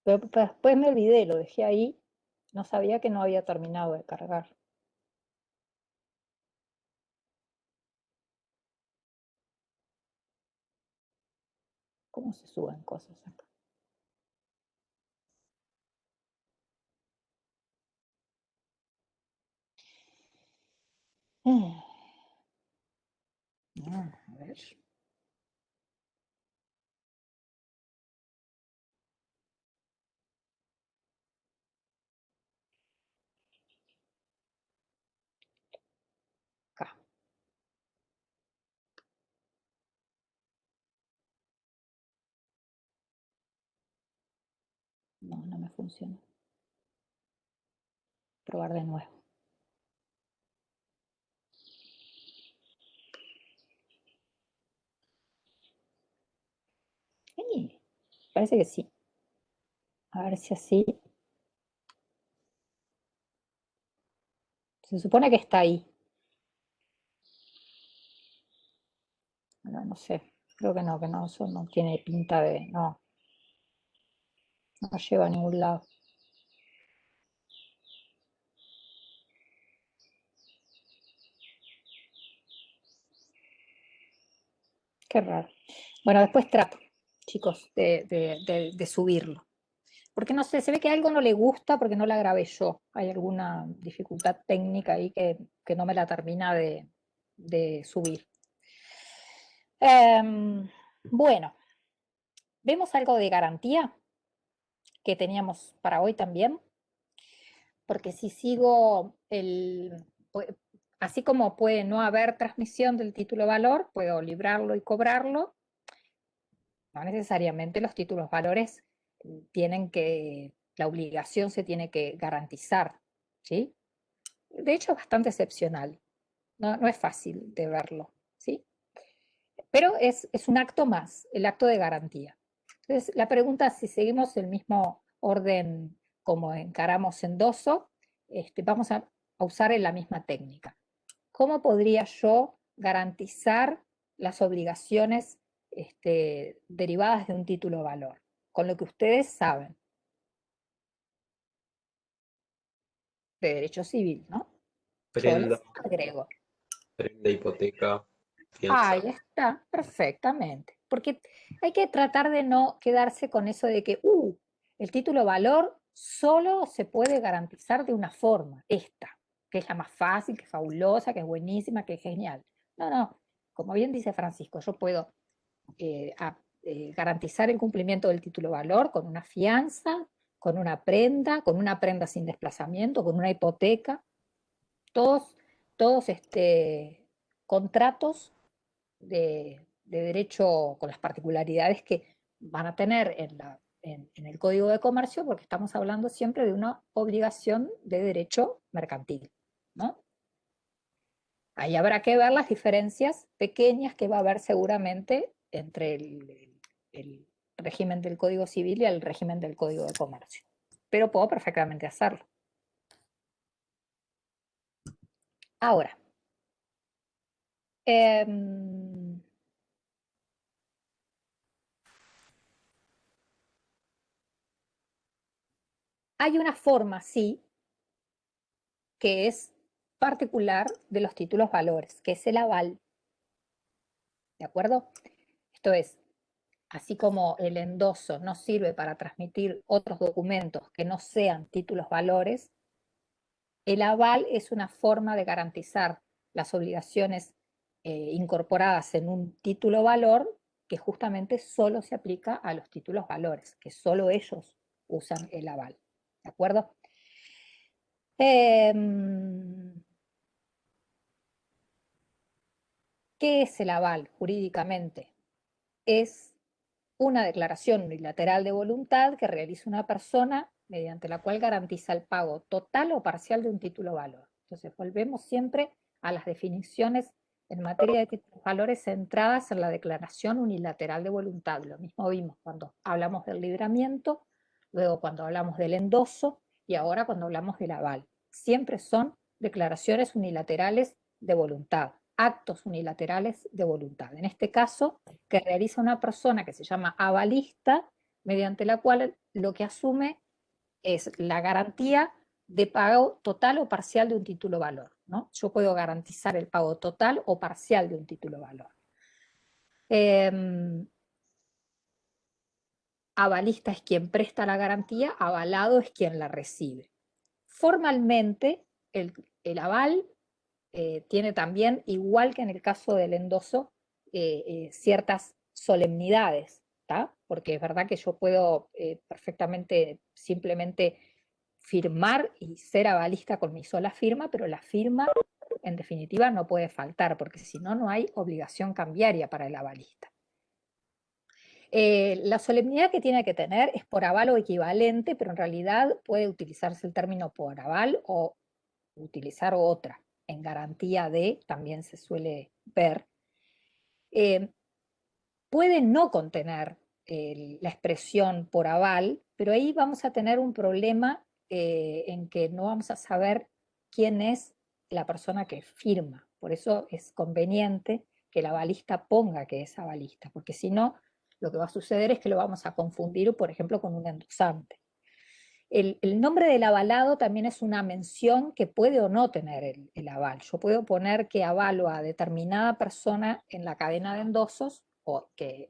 Pero después me olvidé, lo dejé ahí. No sabía que no había terminado de cargar. ¿Cómo se suben cosas acá? A ver. Acá. No, no me funciona. Probar de nuevo. Parece que sí. A ver si así. Se supone que está ahí. No sé. Creo que no, eso no tiene pinta de. No lleva a ningún lado. Qué raro. Bueno, después trato, chicos, de subirlo. Porque no sé, se ve que algo no le gusta porque no la grabé yo. Hay alguna dificultad técnica ahí que no me la termina de subir. Bueno, ¿vemos algo de garantía que teníamos para hoy también? Porque si sigo así como puede no haber transmisión del título valor, puedo librarlo y cobrarlo. No necesariamente los títulos valores la obligación se tiene que garantizar, ¿sí? De hecho, es bastante excepcional. No es fácil de verlo, ¿sí? Pero es un acto más, el acto de garantía. Entonces, la pregunta es si seguimos el mismo orden como encaramos endoso, vamos a usar la misma técnica. ¿Cómo podría yo garantizar las obligaciones derivadas de un título valor? Con lo que ustedes saben de derecho civil, ¿no? Yo les Prenda, agrego. hipoteca, fianza. Ahí está, perfectamente. Porque hay que tratar de no quedarse con eso de que, el título valor solo se puede garantizar de una forma, esta, que es la más fácil, que es fabulosa, que es buenísima, que es genial. No, como bien dice Francisco, yo puedo garantizar el cumplimiento del título valor con una fianza, con una prenda sin desplazamiento, con una hipoteca, todos contratos de derecho con las particularidades que van a tener en el Código de Comercio, porque estamos hablando siempre de una obligación de derecho mercantil, ¿no? Ahí habrá que ver las diferencias pequeñas que va a haber seguramente entre el régimen del Código Civil y el régimen del Código de Comercio. Pero puedo perfectamente hacerlo. Ahora, hay una forma, sí, que es particular de los títulos valores, que es el aval. ¿De acuerdo? Esto es, así como el endoso no sirve para transmitir otros documentos que no sean títulos valores, el aval es una forma de garantizar las obligaciones incorporadas en un título valor que justamente solo se aplica a los títulos valores, que solo ellos usan el aval. ¿De acuerdo? ¿Qué es el aval jurídicamente? Es una declaración unilateral de voluntad que realiza una persona mediante la cual garantiza el pago total o parcial de un título valor. Entonces volvemos siempre a las definiciones en materia de títulos valores centradas en la declaración unilateral de voluntad. Lo mismo vimos cuando hablamos del libramiento, luego cuando hablamos del endoso y ahora cuando hablamos del aval. Siempre son declaraciones unilaterales de voluntad, actos unilaterales de voluntad. En este caso, que realiza una persona que se llama avalista, mediante la cual lo que asume es la garantía de pago total o parcial de un título valor, ¿no? Yo puedo garantizar el pago total o parcial de un título valor. Avalista es quien presta la garantía, avalado es quien la recibe. Formalmente, el aval tiene también, igual que en el caso del endoso, ciertas solemnidades, ¿tá? Porque es verdad que yo puedo perfectamente simplemente firmar y ser avalista con mi sola firma, pero la firma en definitiva no puede faltar, porque si no, no hay obligación cambiaria para el avalista. La solemnidad que tiene que tener es por aval o equivalente, pero en realidad puede utilizarse el término por aval o utilizar otra. En garantía de, también se suele ver. Puede no contener la expresión por aval, pero ahí vamos a tener un problema en que no vamos a saber quién es la persona que firma. Por eso es conveniente que el avalista ponga que es avalista, porque si no, lo que va a suceder es que lo vamos a confundir, por ejemplo, con un endosante. El nombre del avalado también es una mención que puede o no tener el aval. Yo puedo poner que avalo a determinada persona en la cadena de endosos o que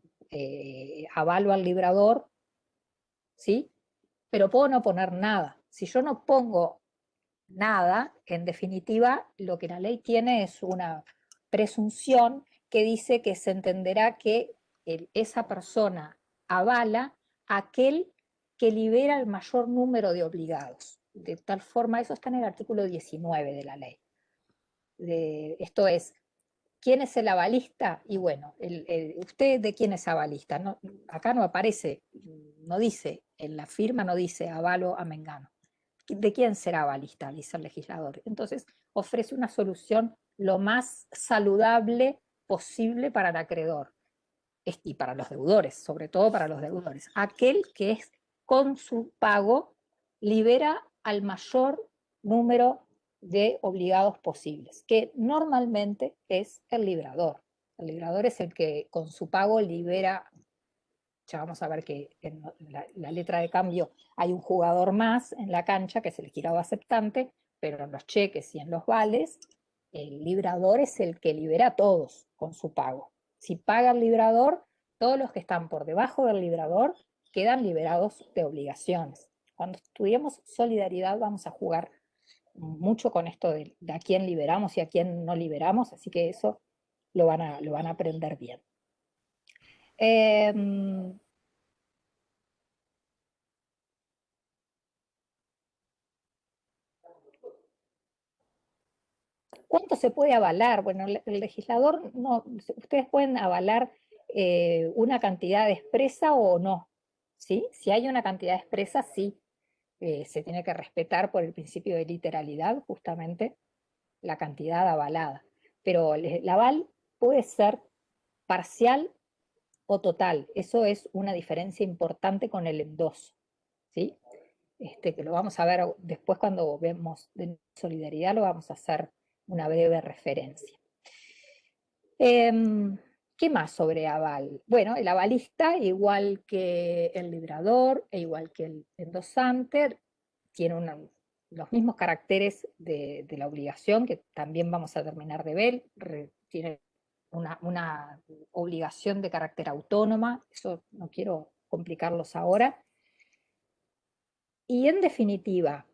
avalo al librador, ¿sí? Pero puedo no poner nada. Si yo no pongo nada, en definitiva, lo que la ley tiene es una presunción que dice que se entenderá que esa persona avala a aquel que libera el mayor número de obligados. De tal forma, eso está en el artículo 19 de la ley. Esto es, ¿quién es el avalista? Y bueno, ¿usted de quién es avalista? No, acá no aparece, no dice, en la firma no dice avalo a Mengano. ¿De quién será avalista? Dice el legislador. Entonces, ofrece una solución lo más saludable posible para el acreedor y para los deudores, sobre todo para los deudores. Aquel que es con su pago libera al mayor número de obligados posibles, que normalmente es el librador. El librador es el que con su pago libera. Ya vamos a ver que en la letra de cambio hay un jugador más en la cancha que es el girado aceptante, pero en los cheques y en los vales, el librador es el que libera a todos con su pago. Si paga el librador, todos los que están por debajo del librador quedan liberados de obligaciones. Cuando estudiemos solidaridad vamos a jugar mucho con esto de a quién liberamos y a quién no liberamos, así que eso lo van a aprender bien. ¿Cuánto se puede avalar? Bueno, el legislador, no, ustedes pueden avalar una cantidad expresa o no, ¿sí? Si hay una cantidad expresa, sí, se tiene que respetar por el principio de literalidad, justamente, la cantidad avalada. Pero el aval puede ser parcial o total. Eso es una diferencia importante con el endoso, ¿sí? Que lo vamos a ver después cuando vemos de solidaridad, lo vamos a hacer una breve referencia. ¿Qué más sobre aval? Bueno, el avalista, igual que el librador e igual que el endosante, tiene los mismos caracteres de la obligación, que también vamos a terminar de ver, tiene una obligación de carácter autónoma, eso no quiero complicarlos ahora. Y en definitiva,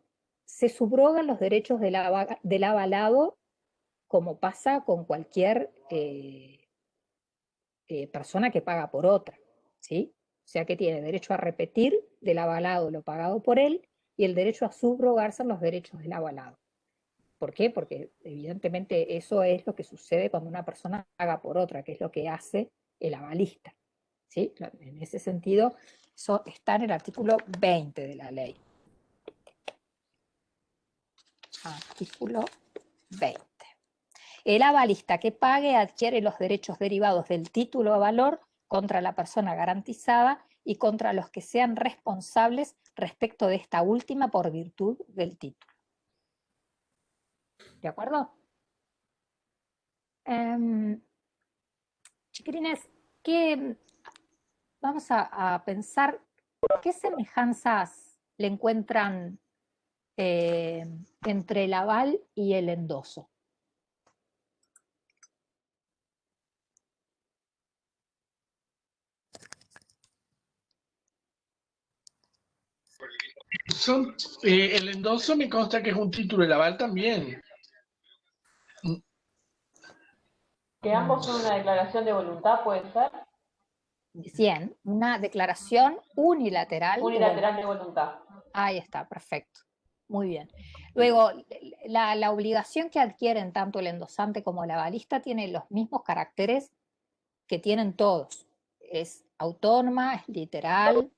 se subrogan los derechos del avalado como pasa con cualquier persona que paga por otra, ¿sí? O sea que tiene derecho a repetir del avalado lo pagado por él y el derecho a subrogarse en los derechos del avalado. ¿Por qué? Porque evidentemente eso es lo que sucede cuando una persona paga por otra, que es lo que hace el avalista, ¿sí? En ese sentido, eso está en el artículo 20 de la ley. Artículo 20. El avalista que pague adquiere los derechos derivados del título a valor contra la persona garantizada y contra los que sean responsables respecto de esta última por virtud del título. ¿De acuerdo? Chiquilines, vamos a pensar qué semejanzas le encuentran entre el aval y el endoso. El endoso me consta que es un título, el aval también. Que ambos son una declaración de voluntad, ¿puede ser? Bien, una declaración unilateral de voluntad. Ahí está, perfecto. Muy bien. Luego, la obligación que adquieren tanto el endosante como el avalista tiene los mismos caracteres que tienen todos. Es autónoma, es literal,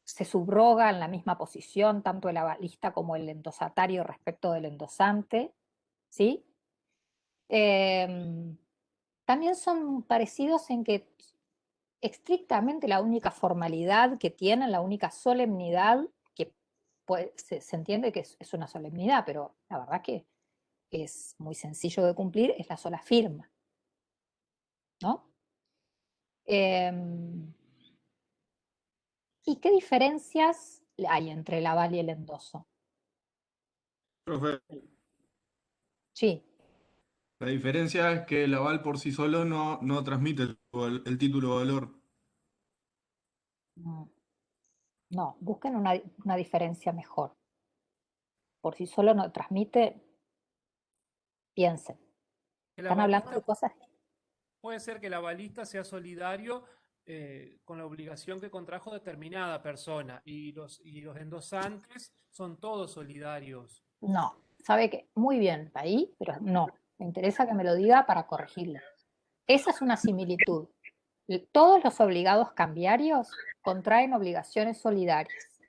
se subroga en la misma posición tanto el avalista como el endosatario respecto del endosante, ¿sí? También son parecidos en que estrictamente la única formalidad que tienen, la única solemnidad, que se entiende que es una solemnidad, pero la verdad que es muy sencillo de cumplir, es la sola firma, ¿no? ¿Y qué diferencias hay entre el aval y el endoso? Profe, Sí. la diferencia es que el aval por sí solo no transmite el título de valor. No, busquen una diferencia mejor. Por sí solo no transmite, piensen. Están hablando de cosas. Puede ser que el avalista sea solidario con la obligación que contrajo determinada persona y los endosantes son todos solidarios. No, sabe que muy bien ahí, pero no. Me interesa que me lo diga para corregirlo. Esa es una similitud. Todos los obligados cambiarios contraen obligaciones solidarias.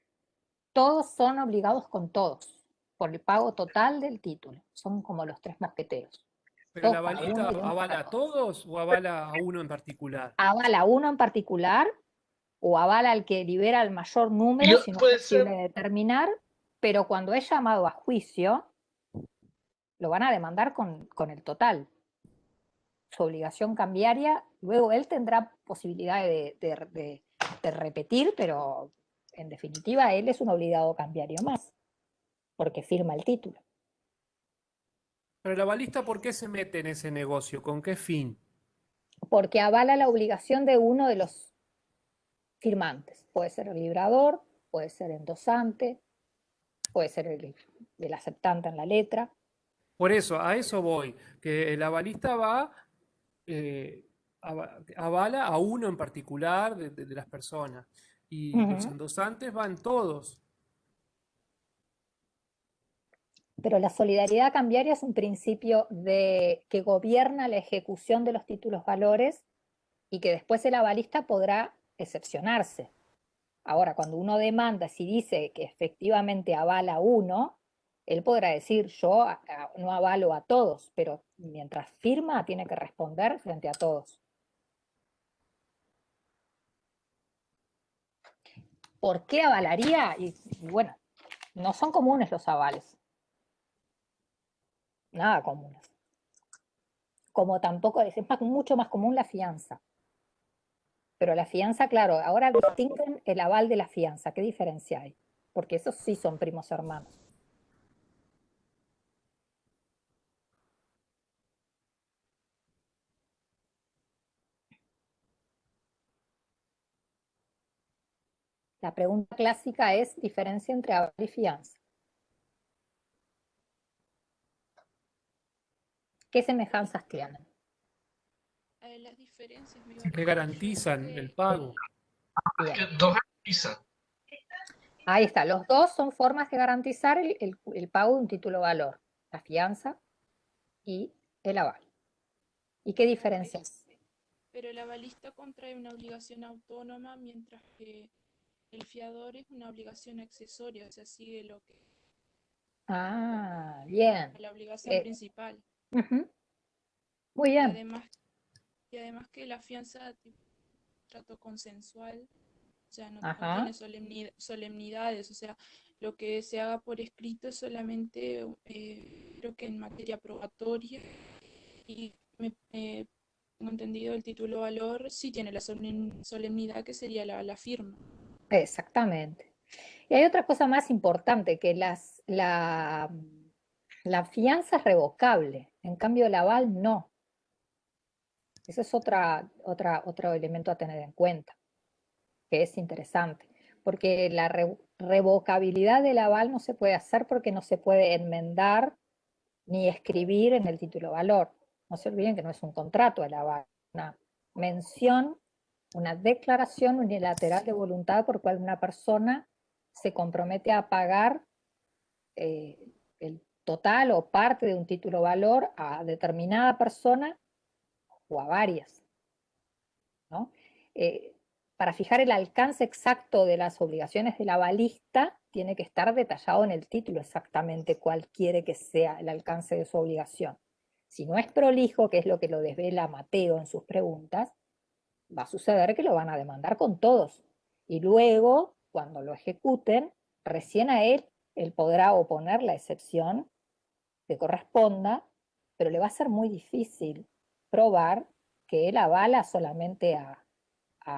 Todos son obligados con todos, por el pago total del título. Son como los tres mosqueteros. ¿Pero el avalista avala a todos o avala a uno en particular? Avala a uno en particular o avala al que libera el mayor número, si no es posible determinar, pero cuando es llamado a juicio, lo van a demandar con el total. Su obligación cambiaria, luego él tendrá posibilidad de repetir, pero en definitiva él es un obligado cambiario más, porque firma el título. Pero el avalista, ¿por qué se mete en ese negocio? ¿Con qué fin? Porque avala la obligación de uno de los firmantes. Puede ser el librador, puede ser endosante, puede ser el aceptante en la letra. Por eso, a eso voy, que el avalista avala a uno en particular de las personas y los endosantes van todos. Pero la solidaridad cambiaria es un principio que gobierna la ejecución de los títulos valores y que después el avalista podrá excepcionarse. Ahora, cuando uno demanda, si dice que efectivamente avala a uno, él podrá decir, yo no avalo a todos, pero mientras firma tiene que responder frente a todos. ¿Por qué avalaría? Y bueno, no son comunes los avales. Nada comunes. Como tampoco es mucho más común la fianza. Pero la fianza, claro, ahora distinguen el aval de la fianza. ¿Qué diferencia hay? Porque esos sí son primos hermanos. La pregunta clásica es diferencia entre aval y fianza. ¿Qué semejanzas tienen? Las diferencias me iba a Que referir yo garantizan que el pago. Bien. Que dos garantizan. Ahí está, los dos son formas de garantizar el pago de un título valor, la fianza y el aval. ¿Y qué diferencias? pero el avalista contrae una obligación autónoma, mientras que el fiador es una obligación accesoria, o sea, sigue lo que Ah, bien. la obligación Eh, principal. ujú, muy Y bien. además que la fianza tipo, trato consensual, o sea, no Ajá. tiene solemnidades, o sea, lo que se haga por escrito es solamente, creo que en materia probatoria, y tengo entendido el título valor sí tiene la solemnidad que sería la firma. Exactamente. Y hay otra cosa más importante, que la fianza es revocable, en cambio el aval no. Ese es otro elemento a tener en cuenta, que es interesante, porque la revocabilidad del aval no se puede hacer porque no se puede enmendar ni escribir en el título valor. No se olviden que no es un contrato el aval, una mención, una declaración unilateral de voluntad por cual una persona se compromete a pagar el total o parte de un título valor a determinada persona o a varias, ¿no? Para fijar el alcance exacto de las obligaciones del avalista, tiene que estar detallado en el título exactamente cuál quiere que sea el alcance de su obligación. Si no es prolijo, que es lo que lo desvela Mateo en sus preguntas, va a suceder que lo van a demandar con todos. Y luego, cuando lo ejecuten, recién a él podrá oponer la excepción que corresponda, pero le va a ser muy difícil probar que él avala solamente a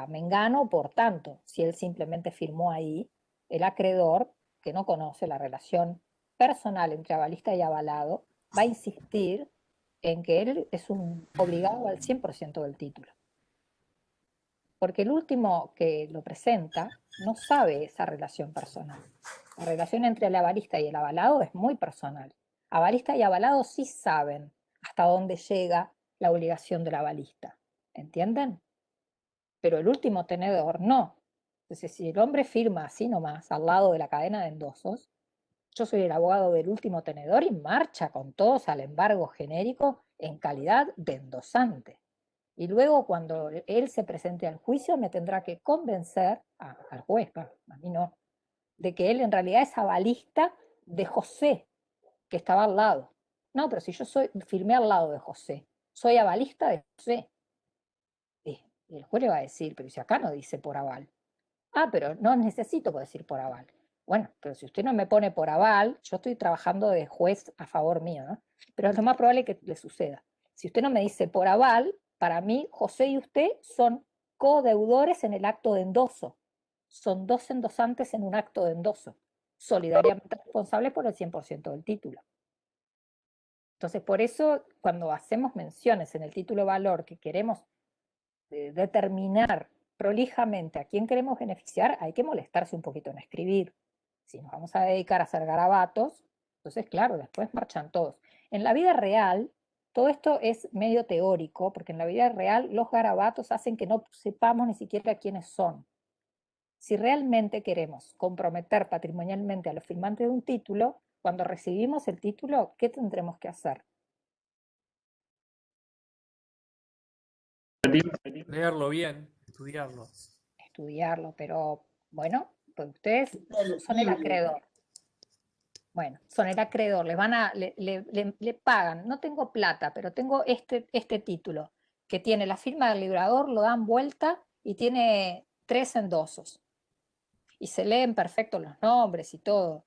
Mengano, por tanto, si él simplemente firmó ahí, el acreedor, que no conoce la relación personal entre avalista y avalado, va a insistir en que él es un obligado al 100% del título. Porque el último que lo presenta no sabe esa relación personal. La relación entre el avalista y el avalado es muy personal. Avalista y avalado sí saben hasta dónde llega la obligación del avalista. ¿Entienden? Pero el último tenedor no. Entonces, si el hombre firma así nomás, al lado de la cadena de endosos, yo soy el abogado del último tenedor y marcha con todos al embargo genérico en calidad de endosante. Y luego, cuando él se presente al juicio, me tendrá que convencer, al juez, a mí no, de que él en realidad es avalista de José, que estaba al lado. No, pero si yo firmé al lado de José, soy avalista de José. Y el juez le va a decir, pero si acá no dice por aval. Ah, pero no necesito decir por aval. Bueno, pero si usted no me pone por aval, yo estoy trabajando de juez a favor mío, ¿no? Pero es lo más probable que le suceda. Si usted no me dice por aval, para mí, José y usted son codeudores en el acto de endoso. Son dos endosantes en un acto de endoso, solidariamente responsables por el 100% del título. Entonces, por eso, cuando hacemos menciones en el título valor que queremos determinar prolijamente a quién queremos beneficiar, hay que molestarse un poquito en escribir. Si nos vamos a dedicar a hacer garabatos, entonces claro, después marchan todos. En la vida real, todo esto es medio teórico, porque en la vida real los garabatos hacen que no sepamos ni siquiera quiénes son. Si realmente queremos comprometer patrimonialmente a los firmantes de un título, cuando recibimos el título, ¿qué tendremos que hacer? Leerlo bien, estudiarlo. Estudiarlo, pero bueno, pues ustedes son el acreedor. Bueno, son el acreedor, le pagan, no tengo plata, pero tengo este título, que tiene la firma del librador, lo dan vuelta y tiene 3 endosos. Y se leen perfecto los nombres y todo.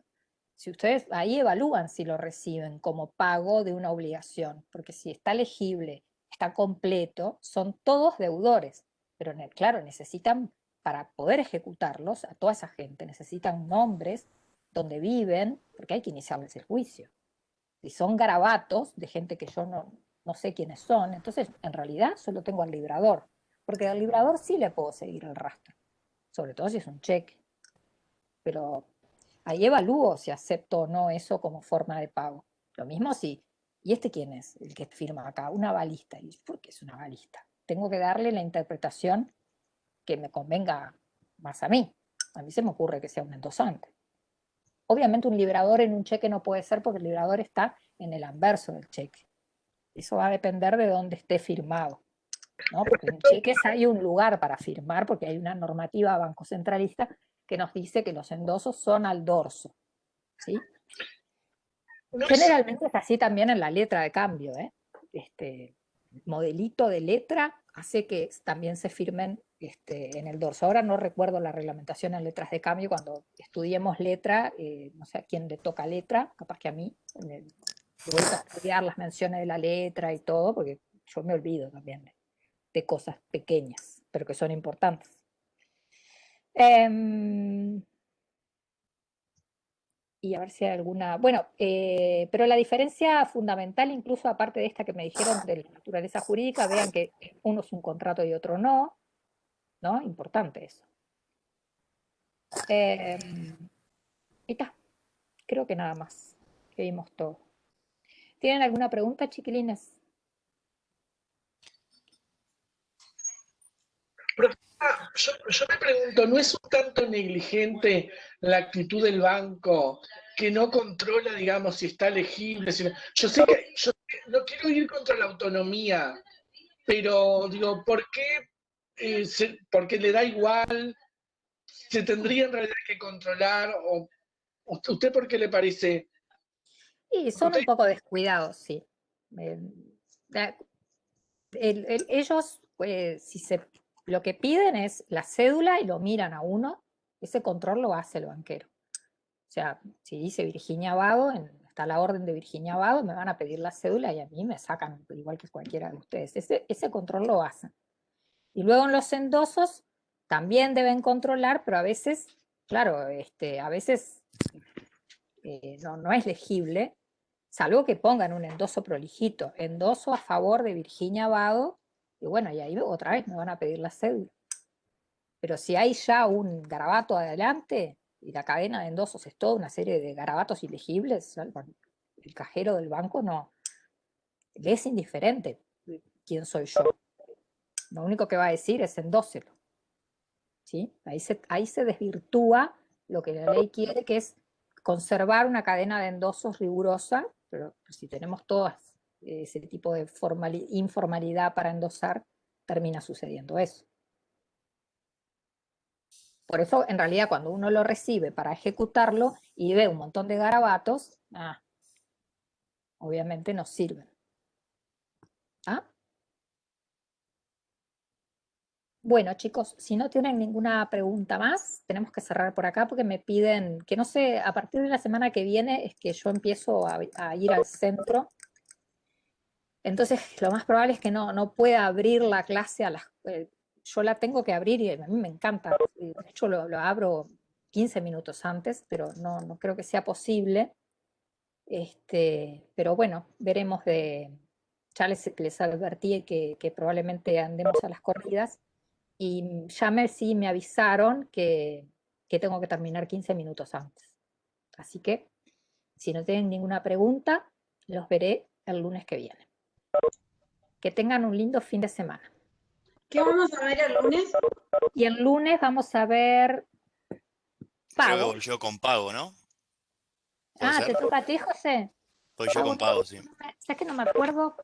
Si ustedes ahí evalúan si lo reciben como pago de una obligación, porque si está legible, está completo, son todos deudores, pero claro, necesitan, para poder ejecutarlos, a toda esa gente, necesitan nombres, donde viven, porque hay que iniciarles el juicio. Si son garabatos de gente que yo no sé quiénes son, entonces en realidad solo tengo al librador, porque al librador sí le puedo seguir el rastro, sobre todo si es un cheque. pero ahí evalúo si acepto o no eso como forma de pago. Lo mismo si, ¿y este quién es el que firma acá? Un avalista. ¿Y por qué es un avalista? Tengo que darle la interpretación que me convenga más a mí. A mí se me ocurre que sea un endosante. Obviamente un librador en un cheque no puede ser porque el librador está en el anverso del cheque. Eso va a depender de dónde esté firmado, ¿no? Porque en cheques hay un lugar para firmar porque hay una normativa bancocentralista que nos dice que los endosos son al dorso, ¿sí? Generalmente es así también en la letra de cambio, ¿eh? Este modelito de letra hace que también se firmen en el dorso. Ahora no recuerdo la reglamentación en letras de cambio, cuando estudiemos letra, no sé a quién le toca letra, capaz que a mí, me voy a estudiar las menciones de la letra y todo, porque yo me olvido también de cosas pequeñas, pero que son importantes. Y a ver si hay alguna... Bueno, pero la diferencia fundamental, incluso aparte de esta que me dijeron de la naturaleza jurídica, vean que uno es un contrato y otro no, ¿no? Importante eso. Y está, creo que nada más, que vimos todo. ¿Tienen alguna pregunta, chiquilines? Yo me pregunto, ¿no es un tanto negligente la actitud del banco que no controla, digamos, si está legible? Yo sé que yo no quiero ir contra la autonomía, pero digo, ¿por qué? Porque le da igual, se tendría en realidad que controlar, o ¿usted por qué le parece? Y son un poco descuidados, sí. Ellos, lo que piden es la cédula y lo miran a uno, ese control lo hace el banquero. O sea, si dice Virginia Abado, está la orden de Virginia Abado, me van a pedir la cédula y a mí me sacan igual que cualquiera de ustedes. Ese control lo hacen. Y luego en los endosos también deben controlar, pero a veces, claro, a veces no es legible, salvo que pongan un endoso prolijito, endoso a favor de Virginia Abado, y bueno, y ahí otra vez me van a pedir la cédula. Pero si hay ya un garabato adelante, y la cadena de endosos es toda una serie de garabatos ilegibles, el cajero del banco no, le es indiferente quién soy yo. Lo único que va a decir es endóselo. ¿Sí? Ahí se desvirtúa lo que la ley quiere, que es conservar una cadena de endosos rigurosa, pero si tenemos todas ese tipo de informalidad para endosar, termina sucediendo eso. Por eso, en realidad, cuando uno lo recibe para ejecutarlo y ve un montón de garabatos, obviamente no sirven. ¿Ah? Bueno, chicos, si no tienen ninguna pregunta más, tenemos que cerrar por acá porque me piden, que no sé, a partir de la semana que viene es que yo empiezo a ir al centro. Entonces, lo más probable es que no pueda abrir la clase a las... yo la tengo que abrir y a mí me encanta. De hecho, lo abro 15 minutos antes, pero no creo que sea posible. Pero bueno, veremos ya les advertí que probablemente andemos a las corridas. Y ya me avisaron que tengo que terminar 15 minutos antes. Así que, si no tienen ninguna pregunta, los veré el lunes que viene. Que tengan un lindo fin de semana. ¿Qué vamos a ver el lunes? Y el lunes vamos a ver Creo que pago. voy yo con pago, ¿no? ¿Puede ser? ¿Te toca a ti, José? Voy yo con pago, sí. ¿Sabes que no me acuerdo?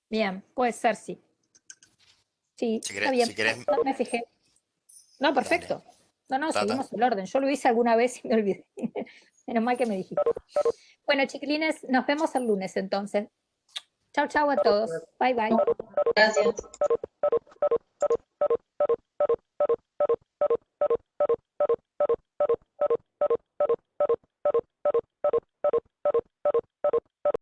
Bien, puede ser, sí. Sí, está bien. Si querés... No me fijé. No, perfecto. No, seguimos el orden. Yo lo hice alguna vez y me olvidé. Menos mal que me dijiste. Bueno, chiquilines, nos vemos el lunes entonces. Chau, chau a todos. Bye, bye. Gracias.